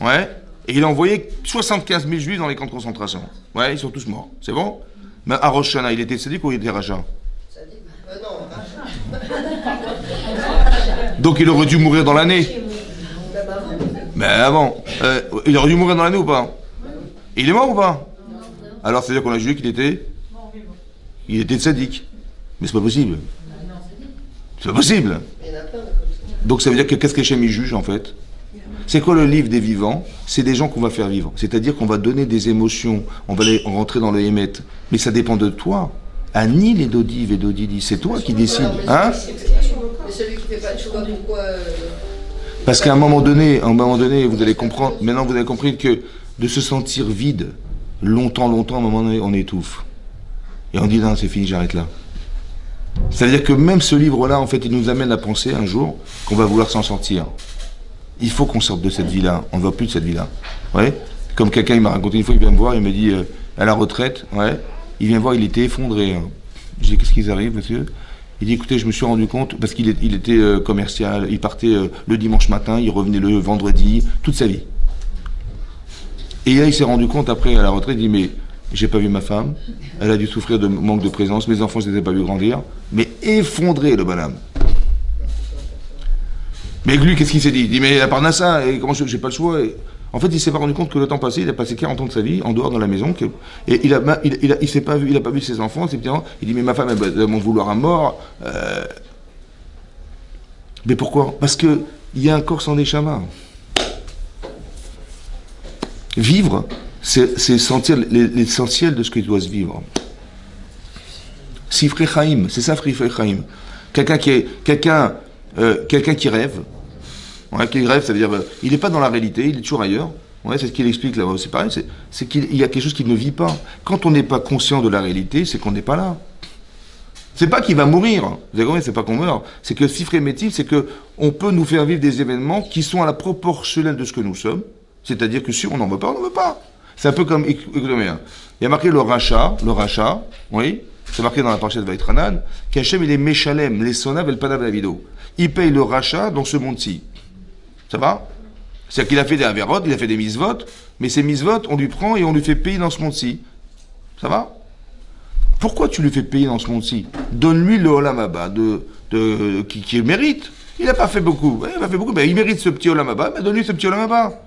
S1: ouais, et il a envoyé 75 000 juifs dans les camps de concentration. Ouais, ils sont tous morts. C'est bon? Mais à Rosh Hashanah, il était sadique ou il était rachat? Donc il aurait dû mourir dans l'année. Mais avant, il aurait dû mourir dans l'année ou pas? Il est mort ou pas? Alors c'est-à-dire qu'on a jugé qu'il était sadique. Mais c'est pas possible. C'est pas possible. Donc ça veut dire que qu'est-ce qu'Hachem il juge en fait? C'est quoi le livre des vivants? C'est des gens qu'on va faire vivre. C'est-à-dire qu'on va donner des émotions, on va les rentrer dans le Hémet. Mais ça dépend de toi. Anil et Dodiv et Dodidi, c'est toi qui décides. Hein?
S5: Mais celui qui fait pas de choix, pourquoi
S1: Parce qu'à un moment donné, vous allez comprendre, maintenant vous avez compris que de se sentir vide, longtemps, à un moment donné, on étouffe. Et on dit non, c'est fini, j'arrête là. C'est-à-dire que même ce livre-là, en fait, il nous amène à penser un jour qu'on va vouloir s'en sortir. Il faut qu'on sorte de cette vie-là. On ne veut plus de cette vie-là. Ouais. Comme quelqu'un, il m'a raconté une fois, il vient me voir, il me dit, à la retraite, ouais, il vient me voir, il était effondré. Je dis, qu'est-ce qui arrive, monsieur? Il dit, écoutez, je me suis rendu compte, parce qu'il était commercial, il partait le dimanche matin, il revenait le vendredi, toute sa vie. Et là, il s'est rendu compte, après, à la retraite, il dit, mais j'ai pas vu ma femme, elle a dû souffrir de manque de présence, mes enfants, je les ai pas vus grandir, mais effondré, le bonhomme. Mais lui, qu'est-ce qu'il s'est dit? Il dit, mais à part Nassa, et comment j'ai pas le choix? Et en fait, il s'est pas rendu compte que le temps passé, il a passé 40 ans de sa vie en dehors dans la maison, et il s'est pas vu, il a pas vu ses enfants, il dit, mais ma femme, elle va m'en vouloir à mort. Mais pourquoi? Parce que il y a un corps sans neshama. Vivre, c'est sentir l'essentiel de ce qui doit se vivre. Sifrei Chaim, c'est ça Sifrei Chaim. Quelqu'un qui rêve, ouais, qui rêve, ça veut dire il n'est pas dans la réalité, il est toujours ailleurs. Ouais, c'est ce qu'il explique là-bas, c'est pareil, c'est qu'il y a quelque chose qui ne vit pas. Quand on n'est pas conscient de la réalité, c'est qu'on n'est pas là. C'est pas qu'il va mourir, vous avez compris, c'est pas qu'on meurt. C'est que Sifrei Metim, c'est que on peut nous faire vivre des événements qui sont à la proportionnelle de ce que nous sommes. C'est-à-dire que si on n'en veut pas, on n'en veut pas. C'est un peu comme, écoutez bien, il y a marqué le rachat, oui, c'est marqué dans la partie de Vaïtranan, qu'Hachem il est Meshalem, les sonav et le panav Davido. Il paye le rachat dans ce monde-ci. Ça va? C'est-à-dire qu'il a fait des avérotes, il a fait des misvot, mais ces misvot, on lui prend et on lui fait payer dans ce monde-ci. Ça va? Pourquoi tu lui fais payer dans ce monde-ci? Donne-lui le Olam Haba qui mérite. Il n'a pas fait beaucoup. Ouais, il n'a pas fait beaucoup, mais il mérite ce petit Olam Haba, donne-lui ce petit Olam Haba.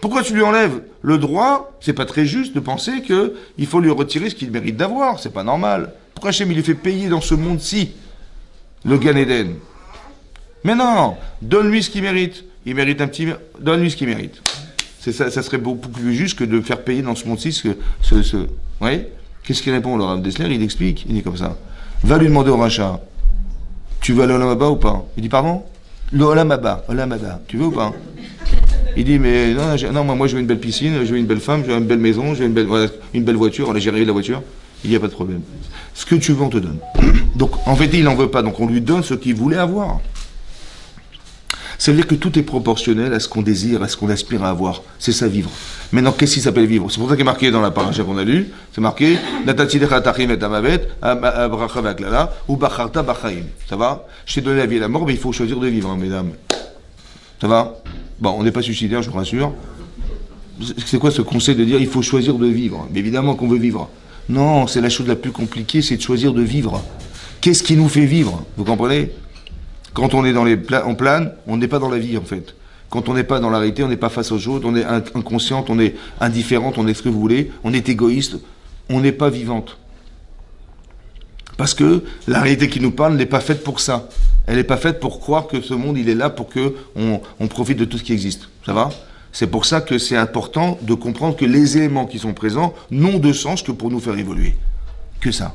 S1: Pourquoi tu lui enlèves le droit? C'est pas très juste de penser qu'il faut lui retirer ce qu'il mérite d'avoir. C'est pas normal. Pourquoi Hachem il lui fait payer dans ce monde-ci le Gan Eden? Mais non, donne-lui ce qu'il mérite. Il mérite un petit... Donne-lui ce qu'il mérite. Ça serait beaucoup plus juste que de faire payer dans ce monde-ci Oui. Qu'est-ce qu'il répond, le Rav Dessler? Il explique, il dit comme ça. Va lui demander au rachat, tu veux aller au Olam Haba ou pas? Il dit, pardon? Le Olam Haba, tu veux ou pas? Il dit, mais non, moi je veux une belle piscine, je veux une belle femme, je veux une belle maison, je veux une belle voiture, j'ai rêvé de la voiture. Il n'y a pas de problème. Ce que tu veux, on te donne. Donc, en fait, il n'en veut pas, donc on lui donne ce qu'il voulait avoir. Ça veut dire que tout est proportionnel à ce qu'on désire, à ce qu'on aspire à avoir. C'est ça, vivre. Maintenant, qu'est-ce qui s'appelle vivre? C'est pour ça qu'il est marqué dans la paracha qu'on a lu, c'est marqué ça va? Je t'ai donné la vie et la mort, mais il faut choisir de vivre, hein, mesdames. Ça va? Bon, on n'est pas suicidaire, je vous rassure. C'est quoi ce conseil de dire il faut choisir de vivre? Mais évidemment qu'on veut vivre. Non, c'est la chose la plus compliquée, c'est de choisir de vivre. Qu'est-ce qui nous fait vivre? Vous comprenez? Quand on est en plane, on n'est pas dans la vie en fait. Quand on n'est pas dans la réalité, on n'est pas face aux autres, on est inconsciente, on est indifférente, on est ce que vous voulez, on est égoïste, on n'est pas vivante. Parce que la réalité qui nous parle n'est pas faite pour ça. Elle n'est pas faite pour croire que ce monde il est là pour que on profite de tout ce qui existe. Ça va? C'est pour ça que c'est important de comprendre que les éléments qui sont présents n'ont de sens que pour nous faire évoluer. Que ça.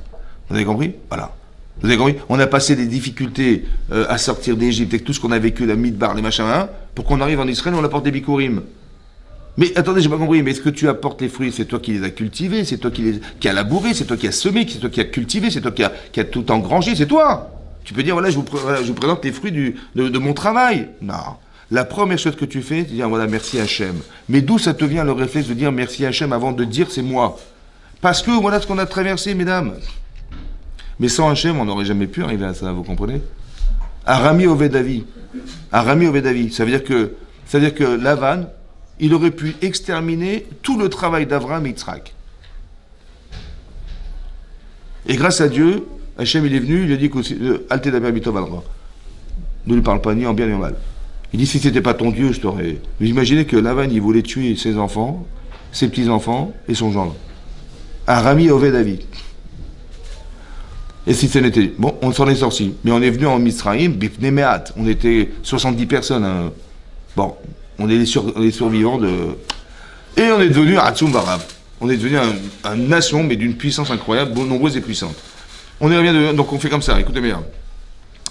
S1: Vous avez compris? Voilà. Vous avez compris? On a passé des difficultés à sortir d'Égypte avec tout ce qu'on a vécu, la Midbar, les machins, hein, pour qu'on arrive en Israël, on apporte des bikurim. Mais attendez, j'ai pas compris, mais est-ce que tu apportes les fruits? C'est toi qui les as cultivés, c'est toi qui as labouré, c'est toi qui as semé, c'est toi qui as cultivé, c'est toi qui as tout engrangé, c'est toi. Tu peux dire, voilà, je vous présente les fruits de mon travail. Non. La première chose que tu fais, c'est dire, voilà, merci Hachem. Mais d'où ça te vient le réflexe de dire merci Hachem avant de dire c'est moi? Parce que voilà ce qu'on a traversé, mesdames. Mais sans Hachem, on n'aurait jamais pu arriver à ça, vous comprenez? Arami Ovedavi. Arami Ovedavi. Ça veut dire que Lavan, il aurait pu exterminer tout le travail d'Avraham et Yitzhak. Et grâce à Dieu, Hachem il est venu, il a dit Alte Daber Bito Valra. Ne lui parle pas ni en bien ni en mal. Il dit si c'était pas ton Dieu, je t'aurais. Vous imaginez que Lavan il voulait tuer ses enfants, ses petits-enfants et son gendre. Arami Ovedavi. Et si ce n'était... Bon, on s'en est sorti. Mais on est venu en Misraïm, Bifne Mehat. On était 70 personnes. Hein. Bon, on est les survivants de... Et on est devenu Hatzum Barav. On est devenu une nation, mais d'une puissance incroyable, nombreuse et puissante. On est revenu donc on fait comme ça, écoutez bien.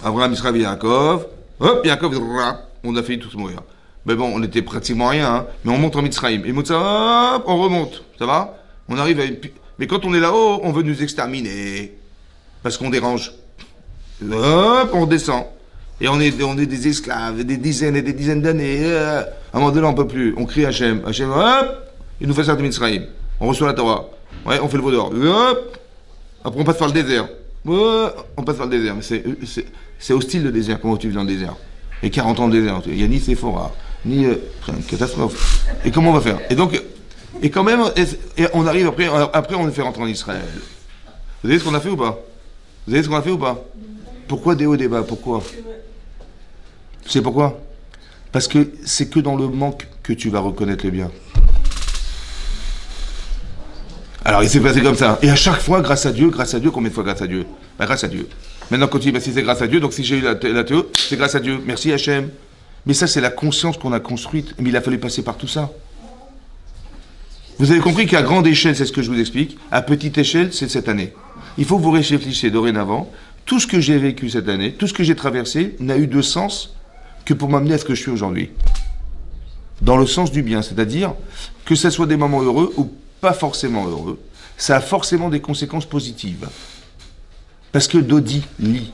S1: Abraham, Israël, Yaakov. Hop, Yaakov, on a failli tous mourir. Mais bon, on était pratiquement rien, hein. Mais on monte en Misraïm. Et hop, on remonte. Ça va? On arrive à une... Mais quand on est là-haut, on veut nous exterminer. Parce qu'on dérange. Hop, on redescend. Et on est des esclaves, des dizaines et des dizaines d'années. À un moment donné, on ne peut plus. On crie Hachem. Hachem, hop, il nous fait sortir de Mitzrayim. On reçoit la Torah. Ouais, on fait le vaudor. Hop, après on passe par le désert. On passe par le désert. Mais c'est hostile le désert, comment tu vis dans le désert. Et 40 ans de désert. Il n'y a ni Sephora, ni... c'est une catastrophe. Et comment on va faire? Et donc, et quand même, on arrive après on le fait rentrer en Israël. Vous savez ce qu'on a fait ou pas? Vous savez ce qu'on a fait ou pas? Pourquoi des hauts débats? Pourquoi? Tu sais pourquoi? Parce que c'est que dans le manque que tu vas reconnaître le bien. Alors il s'est passé comme ça. Et à chaque fois, grâce à Dieu, combien de fois grâce à Dieu? Ben, grâce à Dieu. Maintenant, quand tu dis, si c'est grâce à Dieu, donc si j'ai eu la théo, c'est grâce à Dieu. Merci Hachem. Mais ça, c'est la conscience qu'on a construite. Mais il a fallu passer par tout ça. Vous voyez ce qu'on a fait ou pas? Vous savez ce qu'on a fait ou pas? Vous savez ce qu'on a fait ou pas? Pourquoi des hauts débats? Pourquoi? C'est parce que c'est que dans le manque que tu vas reconnaître le bien. Alors il s'est passé comme ça. Et à chaque fois, grâce à Dieu, donc si j'ai eu la théo, c'est grâce à Dieu. Merci Hachem. Mais ça, c'est la conscience qu'on a construite. Mais il a fallu passer par tout ça. Vous avez compris qu'à grande échelle, c'est ce que je vous explique. À petite échelle, c'est cette année. Il faut que vous réfléchissiez dorénavant. Tout ce que j'ai vécu cette année, tout ce que j'ai traversé, n'a eu de sens que pour m'amener à ce que je suis aujourd'hui. Dans le sens du bien, c'est-à-dire que ce soit des moments heureux ou pas forcément heureux, ça a forcément des conséquences positives. Parce que Dodi lit.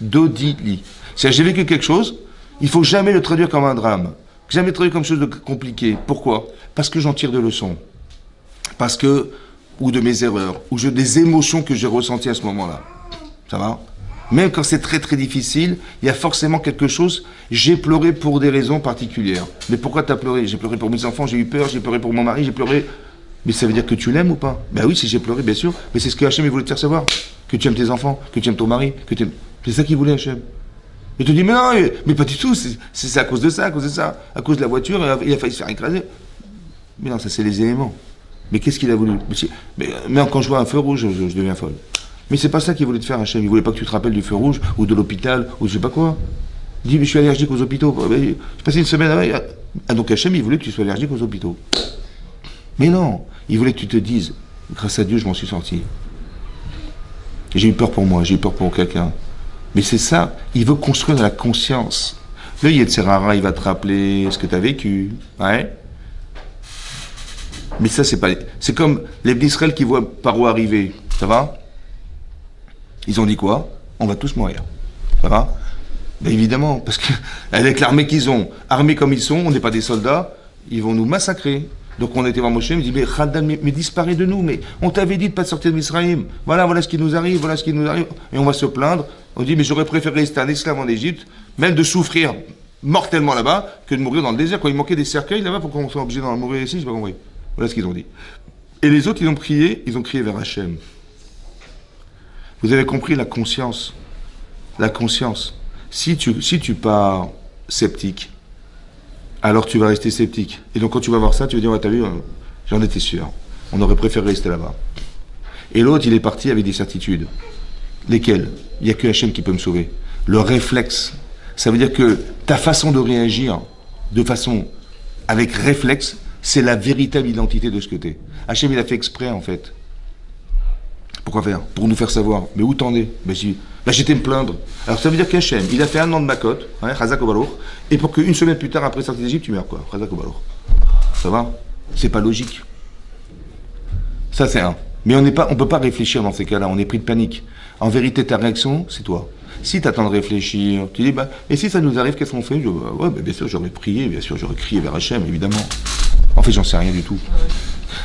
S1: Dodi lit. C'est-à-dire, j'ai vécu quelque chose, il ne faut jamais le traduire comme un drame. Jamais le traduire comme chose de compliqué. Pourquoi? Parce que j'en tire des leçons. Parce que, ou de mes erreurs, ou des émotions que j'ai ressenties à ce moment-là. Ça va? Même quand c'est très très difficile, il y a forcément quelque chose. J'ai pleuré pour des raisons particulières. Mais pourquoi tu as pleuré? J'ai pleuré pour mes enfants, j'ai eu peur, j'ai pleuré pour mon mari, j'ai pleuré. Mais ça veut dire que tu l'aimes ou pas? Ben oui, si j'ai pleuré, bien sûr. Mais c'est ce que Hachem voulait te faire savoir. Que tu aimes tes enfants, que tu aimes ton mari, que tu aimes... C'est ça qu'il voulait, Hachem. Il te dit, mais non, mais pas du tout, c'est à cause de ça, à cause de ça. À cause de la voiture, il a failli se faire écraser. Mais non, ça c'est les éléments. Mais qu'est-ce qu'il a voulu? Mais quand je vois un feu rouge, je deviens folle. Mais c'est pas ça qu'il voulait te faire, Hachem. Il voulait pas que tu te rappelles du feu rouge, ou de l'hôpital, ou je sais pas quoi. Il dit, mais je suis allergique aux hôpitaux. J'ai passé une semaine là-bas. Ah, donc Hachem, il voulait que tu sois allergique aux hôpitaux. Mais non, il voulait que tu te dises, grâce à Dieu, je m'en suis sorti. J'ai eu peur pour moi, j'ai eu peur pour quelqu'un. Mais c'est ça, il veut construire la conscience. Le Yetzirara, il va te rappeler ce que tu as vécu. Ouais. Mais ça, c'est pas... C'est comme les Israël qui voient Paro arriver. Ça va? Ils ont dit quoi? On va tous mourir. Ça va? Ben évidemment, parce que avec l'armée qu'ils ont, armés comme ils sont, on n'est pas des soldats, ils vont nous massacrer. Donc on était voir Moshe, il me dit, mais Khadan, mais disparaît de nous, mais on t'avait dit de ne pas sortir de Misraïm. Voilà ce qui nous arrive, voilà ce qui nous arrive. Et on va se plaindre. On dit, mais j'aurais préféré rester un esclave en Égypte, même de souffrir mortellement là-bas, que de mourir dans le désert. Quand il manquait des cercueils là-bas, pour qu'on soit obligé d'en mourir ici, je n'ai pas compris. Voilà ce qu'ils ont dit. Et les autres, ils ont crié vers Hachem. Vous avez compris la conscience. La conscience. Si tu pars sceptique, alors tu vas rester sceptique. Et donc quand tu vas voir ça, tu vas dire, ouais, t'as vu, j'en étais sûr. On aurait préféré rester là-bas. Et l'autre, il est parti avec des certitudes. Lesquelles? Il n'y a que Hachem qui peut me sauver. Le réflexe. Ça veut dire que ta façon de réagir, de façon avec réflexe, c'est la véritable identité de ce que t'es. Hachem, il a fait exprès, en fait. Pourquoi faire? Pour nous faire savoir. Mais où t'en es? J'étais me plaindre. Alors ça veut dire qu'Hachem, il a fait un an de Makot, Chazak Obalour, et pour qu'une semaine plus tard, après sortir d'Égypte, tu meurs, quoi. Chazak Obalour. Ça va? C'est pas logique. Ça, c'est un. Mais on peut pas réfléchir dans ces cas-là, on est pris de panique. En vérité, ta réaction, c'est toi. Si tu attends de réfléchir, tu dis, et si ça nous arrive, qu'est-ce qu'on fait? Bien sûr, j'aurais prié, bien sûr, j'aurais crié vers Hachem, évidemment. En fait, j'en sais rien du tout.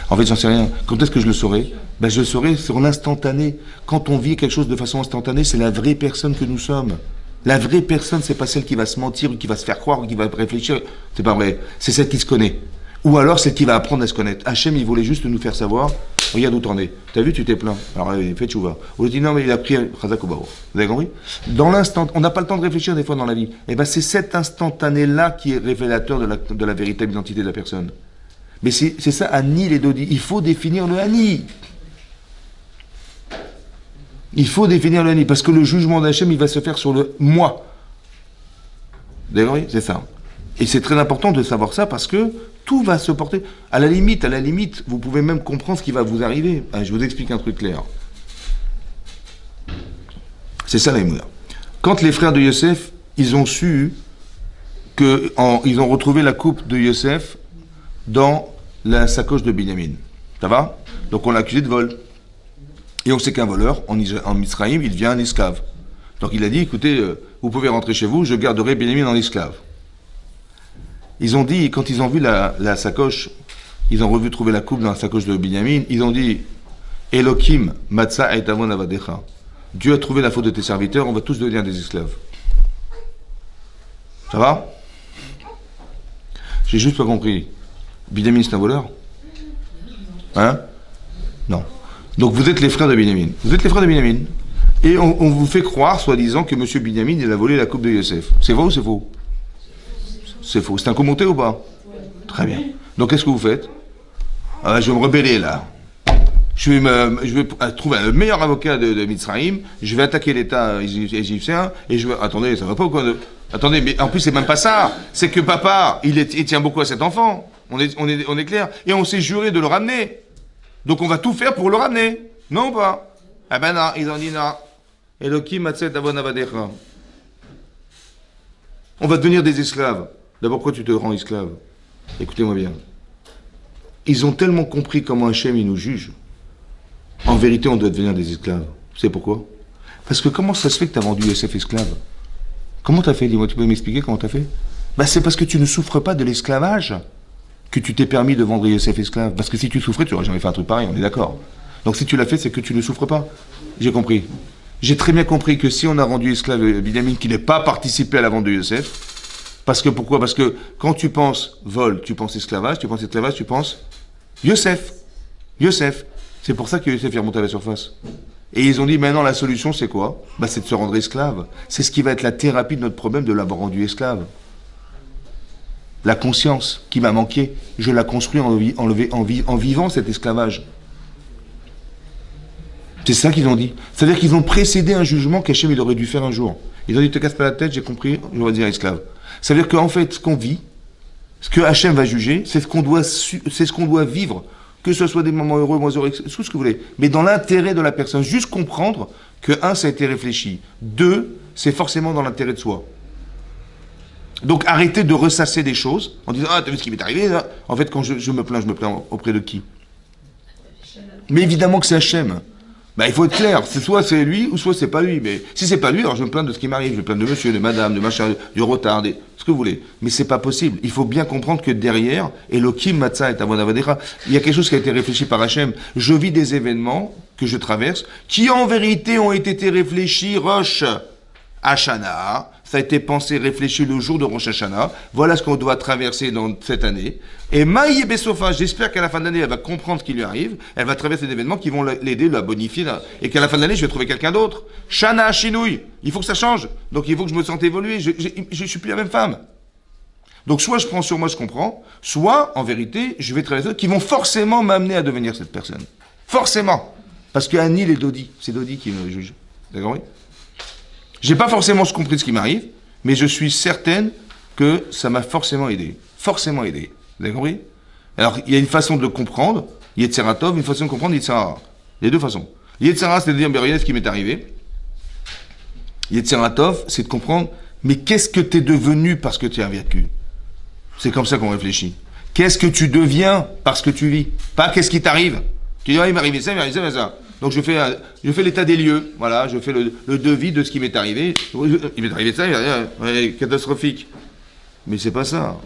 S1: En fait, j'en sais rien. Quand est-ce que je le saurai? Je le saurai sur l'instantané. Quand on vit quelque chose de façon instantanée, c'est la vraie personne que nous sommes. La vraie personne, c'est pas celle qui va se mentir, ou qui va se faire croire, ou qui va réfléchir. C'est pas vrai. C'est celle qui se connaît. Ou alors celle qui va apprendre à se connaître. Hachem, il voulait juste nous faire savoir, regarde où t'en es. T'as vu, tu t'es plaint. Alors, fais tchouva. On lui dit, non, mais il a pris Chazak Obao. Vous avez compris? Dans l'instant, on n'a pas le temps de réfléchir des fois dans la vie. Et c'est cet instantané-là qui est révélateur de la véritable identité de la personne. Mais c'est ça, Ani les Dodi. Il faut définir le Ani. Il faut définir le Ani. Parce que le jugement d'Hachem, il va se faire sur le moi. Vous avez compris? C'est ça. Et c'est très important de savoir ça parce que tout va se porter. À la limite, vous pouvez même comprendre ce qui va vous arriver. Je vous explique un truc clair. C'est ça la Emouna. Quand les frères de Yosef, ils ont su ils ont retrouvé la coupe de Yosef dans la sacoche de Binyamin. Ça va? Donc on l'a accusé de vol. Et on sait qu'un voleur, en Misraïm, il devient un esclave. Donc il a dit, écoutez, vous pouvez rentrer chez vous, je garderai Binyamin en esclave. Ils ont dit, quand ils ont vu la sacoche, ils ont revu trouver la coupe dans la sacoche de Binyamin, ils ont dit, Elohim, Matza et Avon Avadecha. Dieu a trouvé la faute de tes serviteurs, on va tous devenir des esclaves. Ça va? J'ai juste pas compris. Binyamin, c'est un voleur? Hein? Non. Donc vous êtes les frères de Binyamin. Vous êtes les frères de Binyamin. Et on vous fait croire, soi-disant, que M. Binyamin, il a volé la coupe de Yosef. C'est vrai ou c'est faux? C'est faux. C'est un commenté ou pas? Très bien. Donc qu'est-ce que vous faites? Je vais me rebeller là. Je vais trouver le meilleur avocat de Mitzrayim, je vais attaquer l'État égyptien, et je vais... Attendez, ça va pas ou quoi? Attendez, mais en plus c'est même pas ça. C'est que papa, il tient beaucoup à cet enfant. On est clair. Et on s'est juré de le ramener. Donc on va tout faire pour le ramener. Non ou pas? Ah ben non, ils ont dit non. Elohim matzet avon avadecha. On va devenir des esclaves. D'abord, pourquoi tu te rends esclave? Écoutez-moi bien. Ils ont tellement compris comment Hachem il nous juge. En vérité, on doit devenir des esclaves. Vous savez pourquoi? Parce que comment ça se fait que tu as vendu Yosef esclave? Comment tu as fait? Dis-moi, tu peux m'expliquer comment tu as fait? Bah, c'est parce que tu ne souffres pas de l'esclavage que tu t'es permis de vendre Yosef esclave. Parce que si tu souffrais, tu n'aurais jamais fait un truc pareil, on est d'accord. Donc si tu l'as fait, c'est que tu ne souffres pas. J'ai compris. J'ai très bien compris que si on a rendu esclave Binyamin qui n'est pas participé à la vente de Yosef, parce que pourquoi? Parce que quand tu penses vol, tu penses esclavage, tu penses Yosef. Yosef. C'est pour ça que Yosef est remonté à la surface. Et ils ont dit, maintenant la solution c'est quoi? Bah, c'est de se rendre esclave. C'est ce qui va être la thérapie de notre problème de l'avoir rendu esclave. La conscience qui m'a manqué, je la construis en vivant cet esclavage. C'est ça qu'ils ont dit. C'est-à-dire qu'ils ont précédé un jugement qu'Hachem il aurait dû faire un jour. Ils ont dit, te casse pas la tête, j'ai compris, je vais dire esclave. Ça veut dire qu'en fait, ce qu'on vit, ce que Hachem va juger, c'est ce qu'on doit vivre. Que ce soit des moments heureux, moins heureux, tout ce que vous voulez. Mais dans l'intérêt de la personne, juste comprendre que, un, ça a été réfléchi. Deux, c'est forcément dans l'intérêt de soi. Donc arrêtez de ressasser des choses en disant, ah, t'as vu ce qui m'est arrivé là? En fait, quand je me plains auprès de qui? Mais évidemment que c'est Hachem. Bah, il faut être clair, c'est soit c'est lui ou soit c'est pas lui. Mais si c'est pas lui, alors je me plains de ce qui m'arrive, je me plains de monsieur, de madame, de machin, du retard, ce que vous voulez. Mais c'est pas possible. Il faut bien comprendre que derrière, Elohim Matzah et Avon Avadecha, il y a quelque chose qui a été réfléchi par Hachem. Je vis des événements que je traverse qui en vérité ont été réfléchis Rosh Hashanah. Ça a été pensé, réfléchi le jour de Rosh Hashanah. Voilà ce qu'on doit traverser dans cette année. Et Maïe Bessofa, j'espère qu'à la fin de l'année, elle va comprendre ce qui lui arrive. Elle va traverser des événements qui vont l'aider, la bonifier. Et qu'à la fin de l'année, je vais trouver quelqu'un d'autre. Shana, Shinouï. Il faut que ça change. Donc il faut que je me sente évoluer. Je ne suis plus la même femme. Donc soit je prends sur moi ce qu'on prend, soit, en vérité, je vais traverser d'autres qui vont forcément m'amener à devenir cette personne. Forcément. Parce que Anil et Dodi, c'est Dodi qui me juge. D'accord, oui? J'ai pas forcément compris ce qui m'arrive, mais je suis certaine que ça m'a forcément aidé. Forcément aidé. Vous avez compris? Alors, il y a une façon de le comprendre, Yetzeratov, une façon de comprendre Yetzerara. Il y a deux façons. Yetzerara, c'est de dire, mais regardez ce qui m'est arrivé. Yetzeratov, c'est de comprendre, mais qu'est-ce que tu es devenu parce que tu as vécu? C'est comme ça qu'on réfléchit. Qu'est-ce que tu deviens parce que tu vis? Pas qu'est-ce qui t'arrive. Tu dis, ah, il m'est arrivé ça, il m'est arrivé ça, il m'est arrivé ça. Donc je fais l'état des lieux, voilà, je fais le devis de ce qui m'est arrivé. Il m'est arrivé ça, catastrophique. Mais c'est pas ça.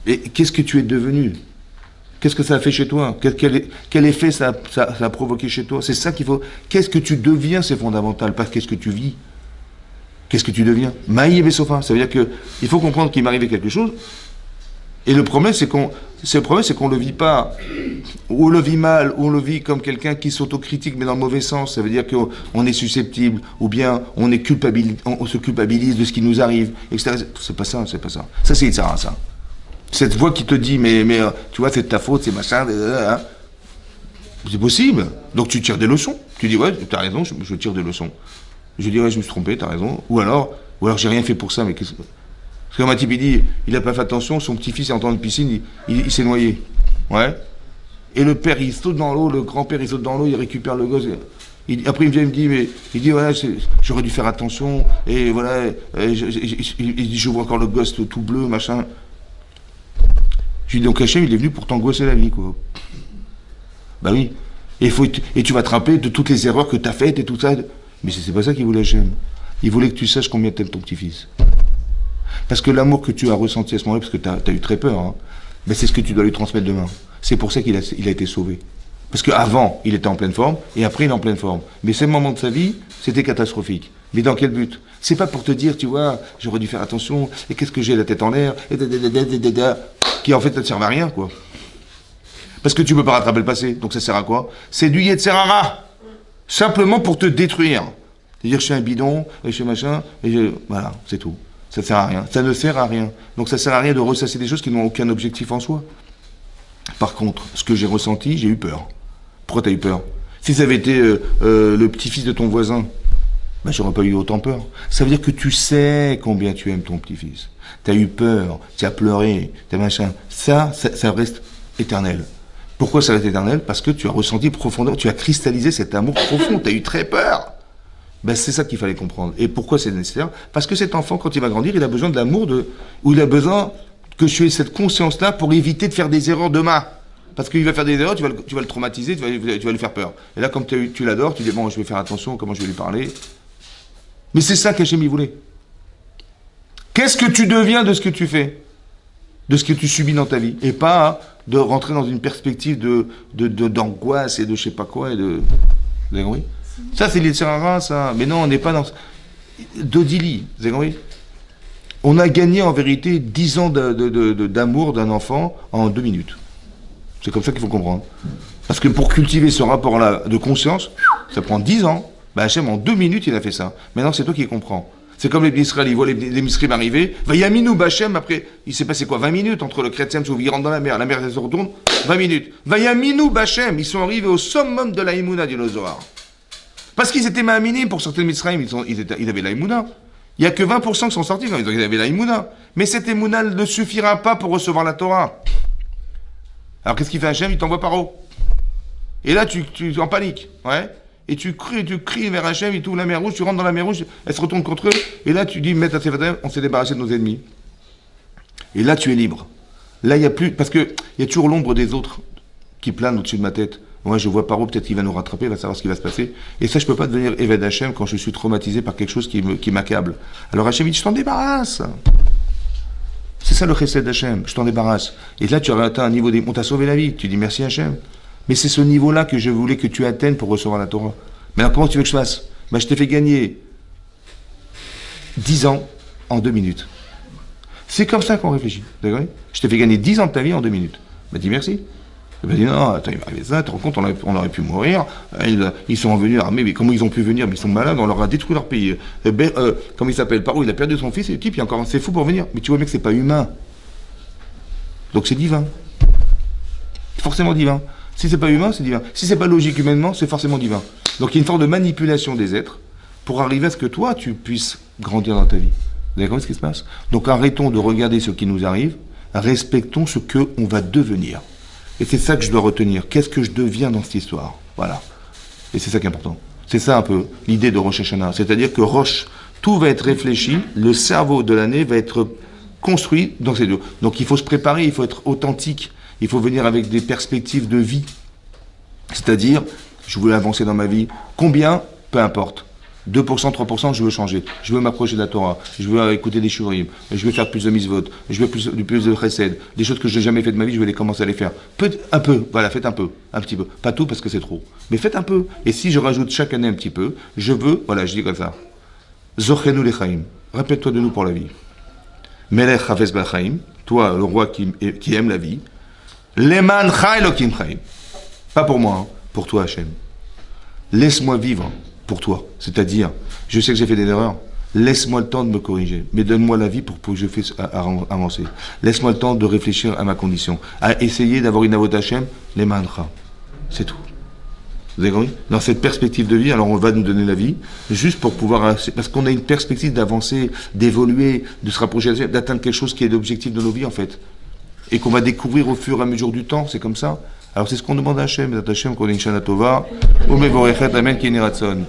S1: Et qu'est-ce que tu es devenu? Qu'est-ce que ça a fait chez toi? Quel effet ça a provoqué chez toi? C'est ça qu'il faut. Qu'est-ce que tu deviens, c'est fondamental, pas qu'est-ce que tu vis. Qu'est-ce que tu deviens? Maïe Bessofa, ça veut dire qu'il faut comprendre qu'il m'est arrivé quelque chose. Et le problème, c'est qu'on le vit pas, ou on le vit mal, ou on le vit comme quelqu'un qui s'autocritique, mais dans le mauvais sens. Ça veut dire qu'on est susceptible, ou bien on se culpabilise de ce qui nous arrive, etc. C'est pas ça, c'est pas ça. Ça, c'est ça, ça. Cette voix qui te dit, mais tu vois, c'est de ta faute, c'est machin, hein. C'est possible. Donc tu tires des leçons. Tu dis, ouais, t'as raison, je tire des leçons. Je dis, ouais, je me suis trompé, t'as raison. Ou alors j'ai rien fait pour ça, mais qu'est-ce que... Parce qu'un type, il dit, il n'a pas fait attention, son petit-fils est entré dans une piscine, il s'est noyé. Ouais. Et le père, il saute dans l'eau, le grand-père, il saute dans l'eau, il récupère le gosse. Après, il vient, il me dit, voilà, j'aurais dû faire attention, et voilà, il dit, je vois encore le gosse tout bleu, machin. Je lui dis, donc Hachem, il est venu pour t'angoisser la vie, quoi. Bah oui. Et tu vas te rappeler de toutes les erreurs que tu as faites et tout ça. Mais c'est pas ça qu'il voulait Hachem. Il voulait que tu saches combien t'aimes ton petit-fils. Parce que l'amour que tu as ressenti à ce moment-là, parce que tu as eu très peur, hein, mais c'est ce que tu dois lui transmettre demain. C'est pour ça qu'il a été sauvé. Parce qu'avant, il était en pleine forme, et après, il est en pleine forme. Mais ces moments de sa vie, c'était catastrophique. Mais dans quel but? C'est pas pour te dire, tu vois, j'aurais dû faire attention, et qu'est-ce que j'ai la tête en l'air, et qui en fait ne servent à rien, quoi. Parce que tu peux pas rattraper le passé, donc ça sert à quoi? C'est du Yetzerara. Simplement pour te détruire. C'est-à-dire, je suis un bidon, et je suis machin, voilà, c'est tout. Ça ne sert à rien. Ça ne sert à rien. Donc ça ne sert à rien de ressasser des choses qui n'ont aucun objectif en soi. Par contre, ce que j'ai ressenti, j'ai eu peur. Pourquoi tu as eu peur? Si ça avait été le petit-fils de ton voisin, Ben, j'aurais pas eu autant peur. Ça veut dire que tu sais combien tu aimes ton petit-fils. Tu as eu peur, tu as pleuré, tu as machin. Ça reste éternel. Pourquoi ça reste éternel? Parce que tu as ressenti profondément, tu as cristallisé cet amour profond, tu as eu très peur. Ben, c'est ça qu'il fallait comprendre. Et pourquoi c'est nécessaire? Parce que cet enfant, quand il va grandir, il a besoin de l'amour, ou il a besoin que tu aies cette conscience-là pour éviter de faire des erreurs demain. Parce qu'il va faire des erreurs, tu vas le traumatiser, tu vas lui faire peur. Et là, comme tu l'adores, tu dis, bon, je vais faire attention, comment je vais lui parler. Mais c'est ça qu'Hachem, il voulait. Qu'est-ce que tu deviens de ce que tu fais? De ce que tu subis dans ta vie? Et pas de rentrer dans une perspective d'angoisse et de je sais pas quoi. Vous avez compris? Ça, c'est l'Yetzirara, ça. Mais non, on n'est pas dans... D'Odili, vous avez compris? On a gagné, en vérité, 10 ans d'amour d'un enfant en 2 minutes. C'est comme ça qu'il faut comprendre. Parce que pour cultiver ce rapport-là de conscience, ça prend 10 ans. Ben Hachem, en 2 minutes, il a fait ça. Maintenant, c'est toi qui comprends. C'est comme les Israël, ils voient les Misrim arriver. Vayaminou Bachem, après, il s'est passé quoi? 20 minutes entre le chrétien qui rentre dans la mer elle se retourne, 20 minutes. Vayaminou Bachem, ils sont arrivés au summum de la Imouna du Zohar. Parce qu'ils étaient ma'aminim pour sortir de Misraïm, ils avaient la Imouna. Il n'y a que 20% qui sont sortis quand ils avaient la Imouna. Mais cette Imouna ne suffira pas pour recevoir la Torah. Alors qu'est-ce qu'il fait Hachem? Il t'envoie par haut. Et là, tu en panique. Ouais. Et tu cries vers Hachem, il t'ouvre la mer rouge, tu rentres dans la mer rouge, elle se retourne contre eux, et là tu dis, Maître Atsevatem, on s'est débarrassé de nos ennemis. Et là tu es libre. Là il n'y a plus, parce qu'il y a toujours l'ombre des autres qui plane au-dessus de ma tête. Moi je vois Paro, peut-être qu'il va nous rattraper, il va savoir ce qui va se passer. Et ça je ne peux pas devenir Eved Hachem quand je suis traumatisé par quelque chose qui m'accable. Alors Hachem dit, je t'en débarrasse. C'est ça le chesed d'Hachem, je t'en débarrasse. Et là tu as atteint un niveau, on t'a sauvé la vie, tu dis merci Hachem. Mais c'est ce niveau-là que je voulais que tu atteignes pour recevoir la Torah. Mais alors comment tu veux que je fasse? Je t'ai fait gagner 10 ans en 2 minutes. C'est comme ça qu'on réfléchit. D'accord? Je t'ai fait gagner 10 ans de ta vie en 2 minutes. Dis merci. Dit non, attends, il m'est arrivé ça, tu te rends compte, on aurait pu mourir. Ils sont venus armés, mais comment ils ont pu venir? Mais ils sont malades, on leur a détruit leur pays. Comment il s'appelle? Paro, il a perdu son fils, et le type, c'est fou pour venir. Mais tu vois bien que c'est pas humain. Donc c'est divin. C'est forcément divin. Si c'est pas humain, c'est divin. Si c'est pas logique humainement, c'est forcément divin. Donc il y a une forme de manipulation des êtres pour arriver à ce que toi, tu puisses grandir dans ta vie. Vous avez compris ce qui se passe? Donc arrêtons de regarder ce qui nous arrive, respectons ce qu'on va devenir. Et c'est ça que je dois retenir. Qu'est-ce que je deviens dans cette histoire? Voilà. Et c'est ça qui est important. C'est ça un peu l'idée de Rosh Hashanah. C'est-à-dire que tout va être réfléchi, le cerveau de l'année va être construit dans ces deux. Donc il faut se préparer, il faut être authentique. Il faut venir avec des perspectives de vie. C'est-à-dire, je veux avancer dans ma vie. Combien? Peu importe. 2%, 3%, je veux changer. Je veux m'approcher de la Torah. Je veux écouter des shurim. Je veux faire plus de mitzvot. Je veux plus de chesed. Des choses que je n'ai jamais fait de ma vie, je vais les commencer à les faire. Un peu. Voilà, faites un peu. Un petit peu. Pas tout parce que c'est trop. Mais faites un peu. Et si je rajoute chaque année un petit peu, je veux, voilà, je dis comme ça. Zochenu lechaim. Répète-toi de nous pour la vie. Melech Hafez Bachaim. Toi, le roi qui aime la vie. Leman Chai Lokim Chaim. Pas pour moi, hein, pour toi, Hachem. Laisse-moi vivre pour toi. C'est-à-dire, je sais que j'ai fait des erreurs. Laisse-moi le temps de me corriger. Mais donne-moi la vie pour que je fasse avancer. Laisse-moi le temps de réfléchir à ma condition. À essayer d'avoir une avot Hachem, Leman Chai. C'est tout. Vous avez compris? Dans cette perspective de vie, alors on va nous donner la vie, juste pour pouvoir... Parce qu'on a une perspective d'avancer, d'évoluer, de se rapprocher, d'atteindre quelque chose qui est l'objectif de nos vies, en fait. Et qu'on va découvrir au fur et à mesure du temps, c'est comme ça. Alors c'est ce qu'on demande à Hachem, qu'on ait une Shana Tova, ou Mevorechet, Amen, qui est Neratzon.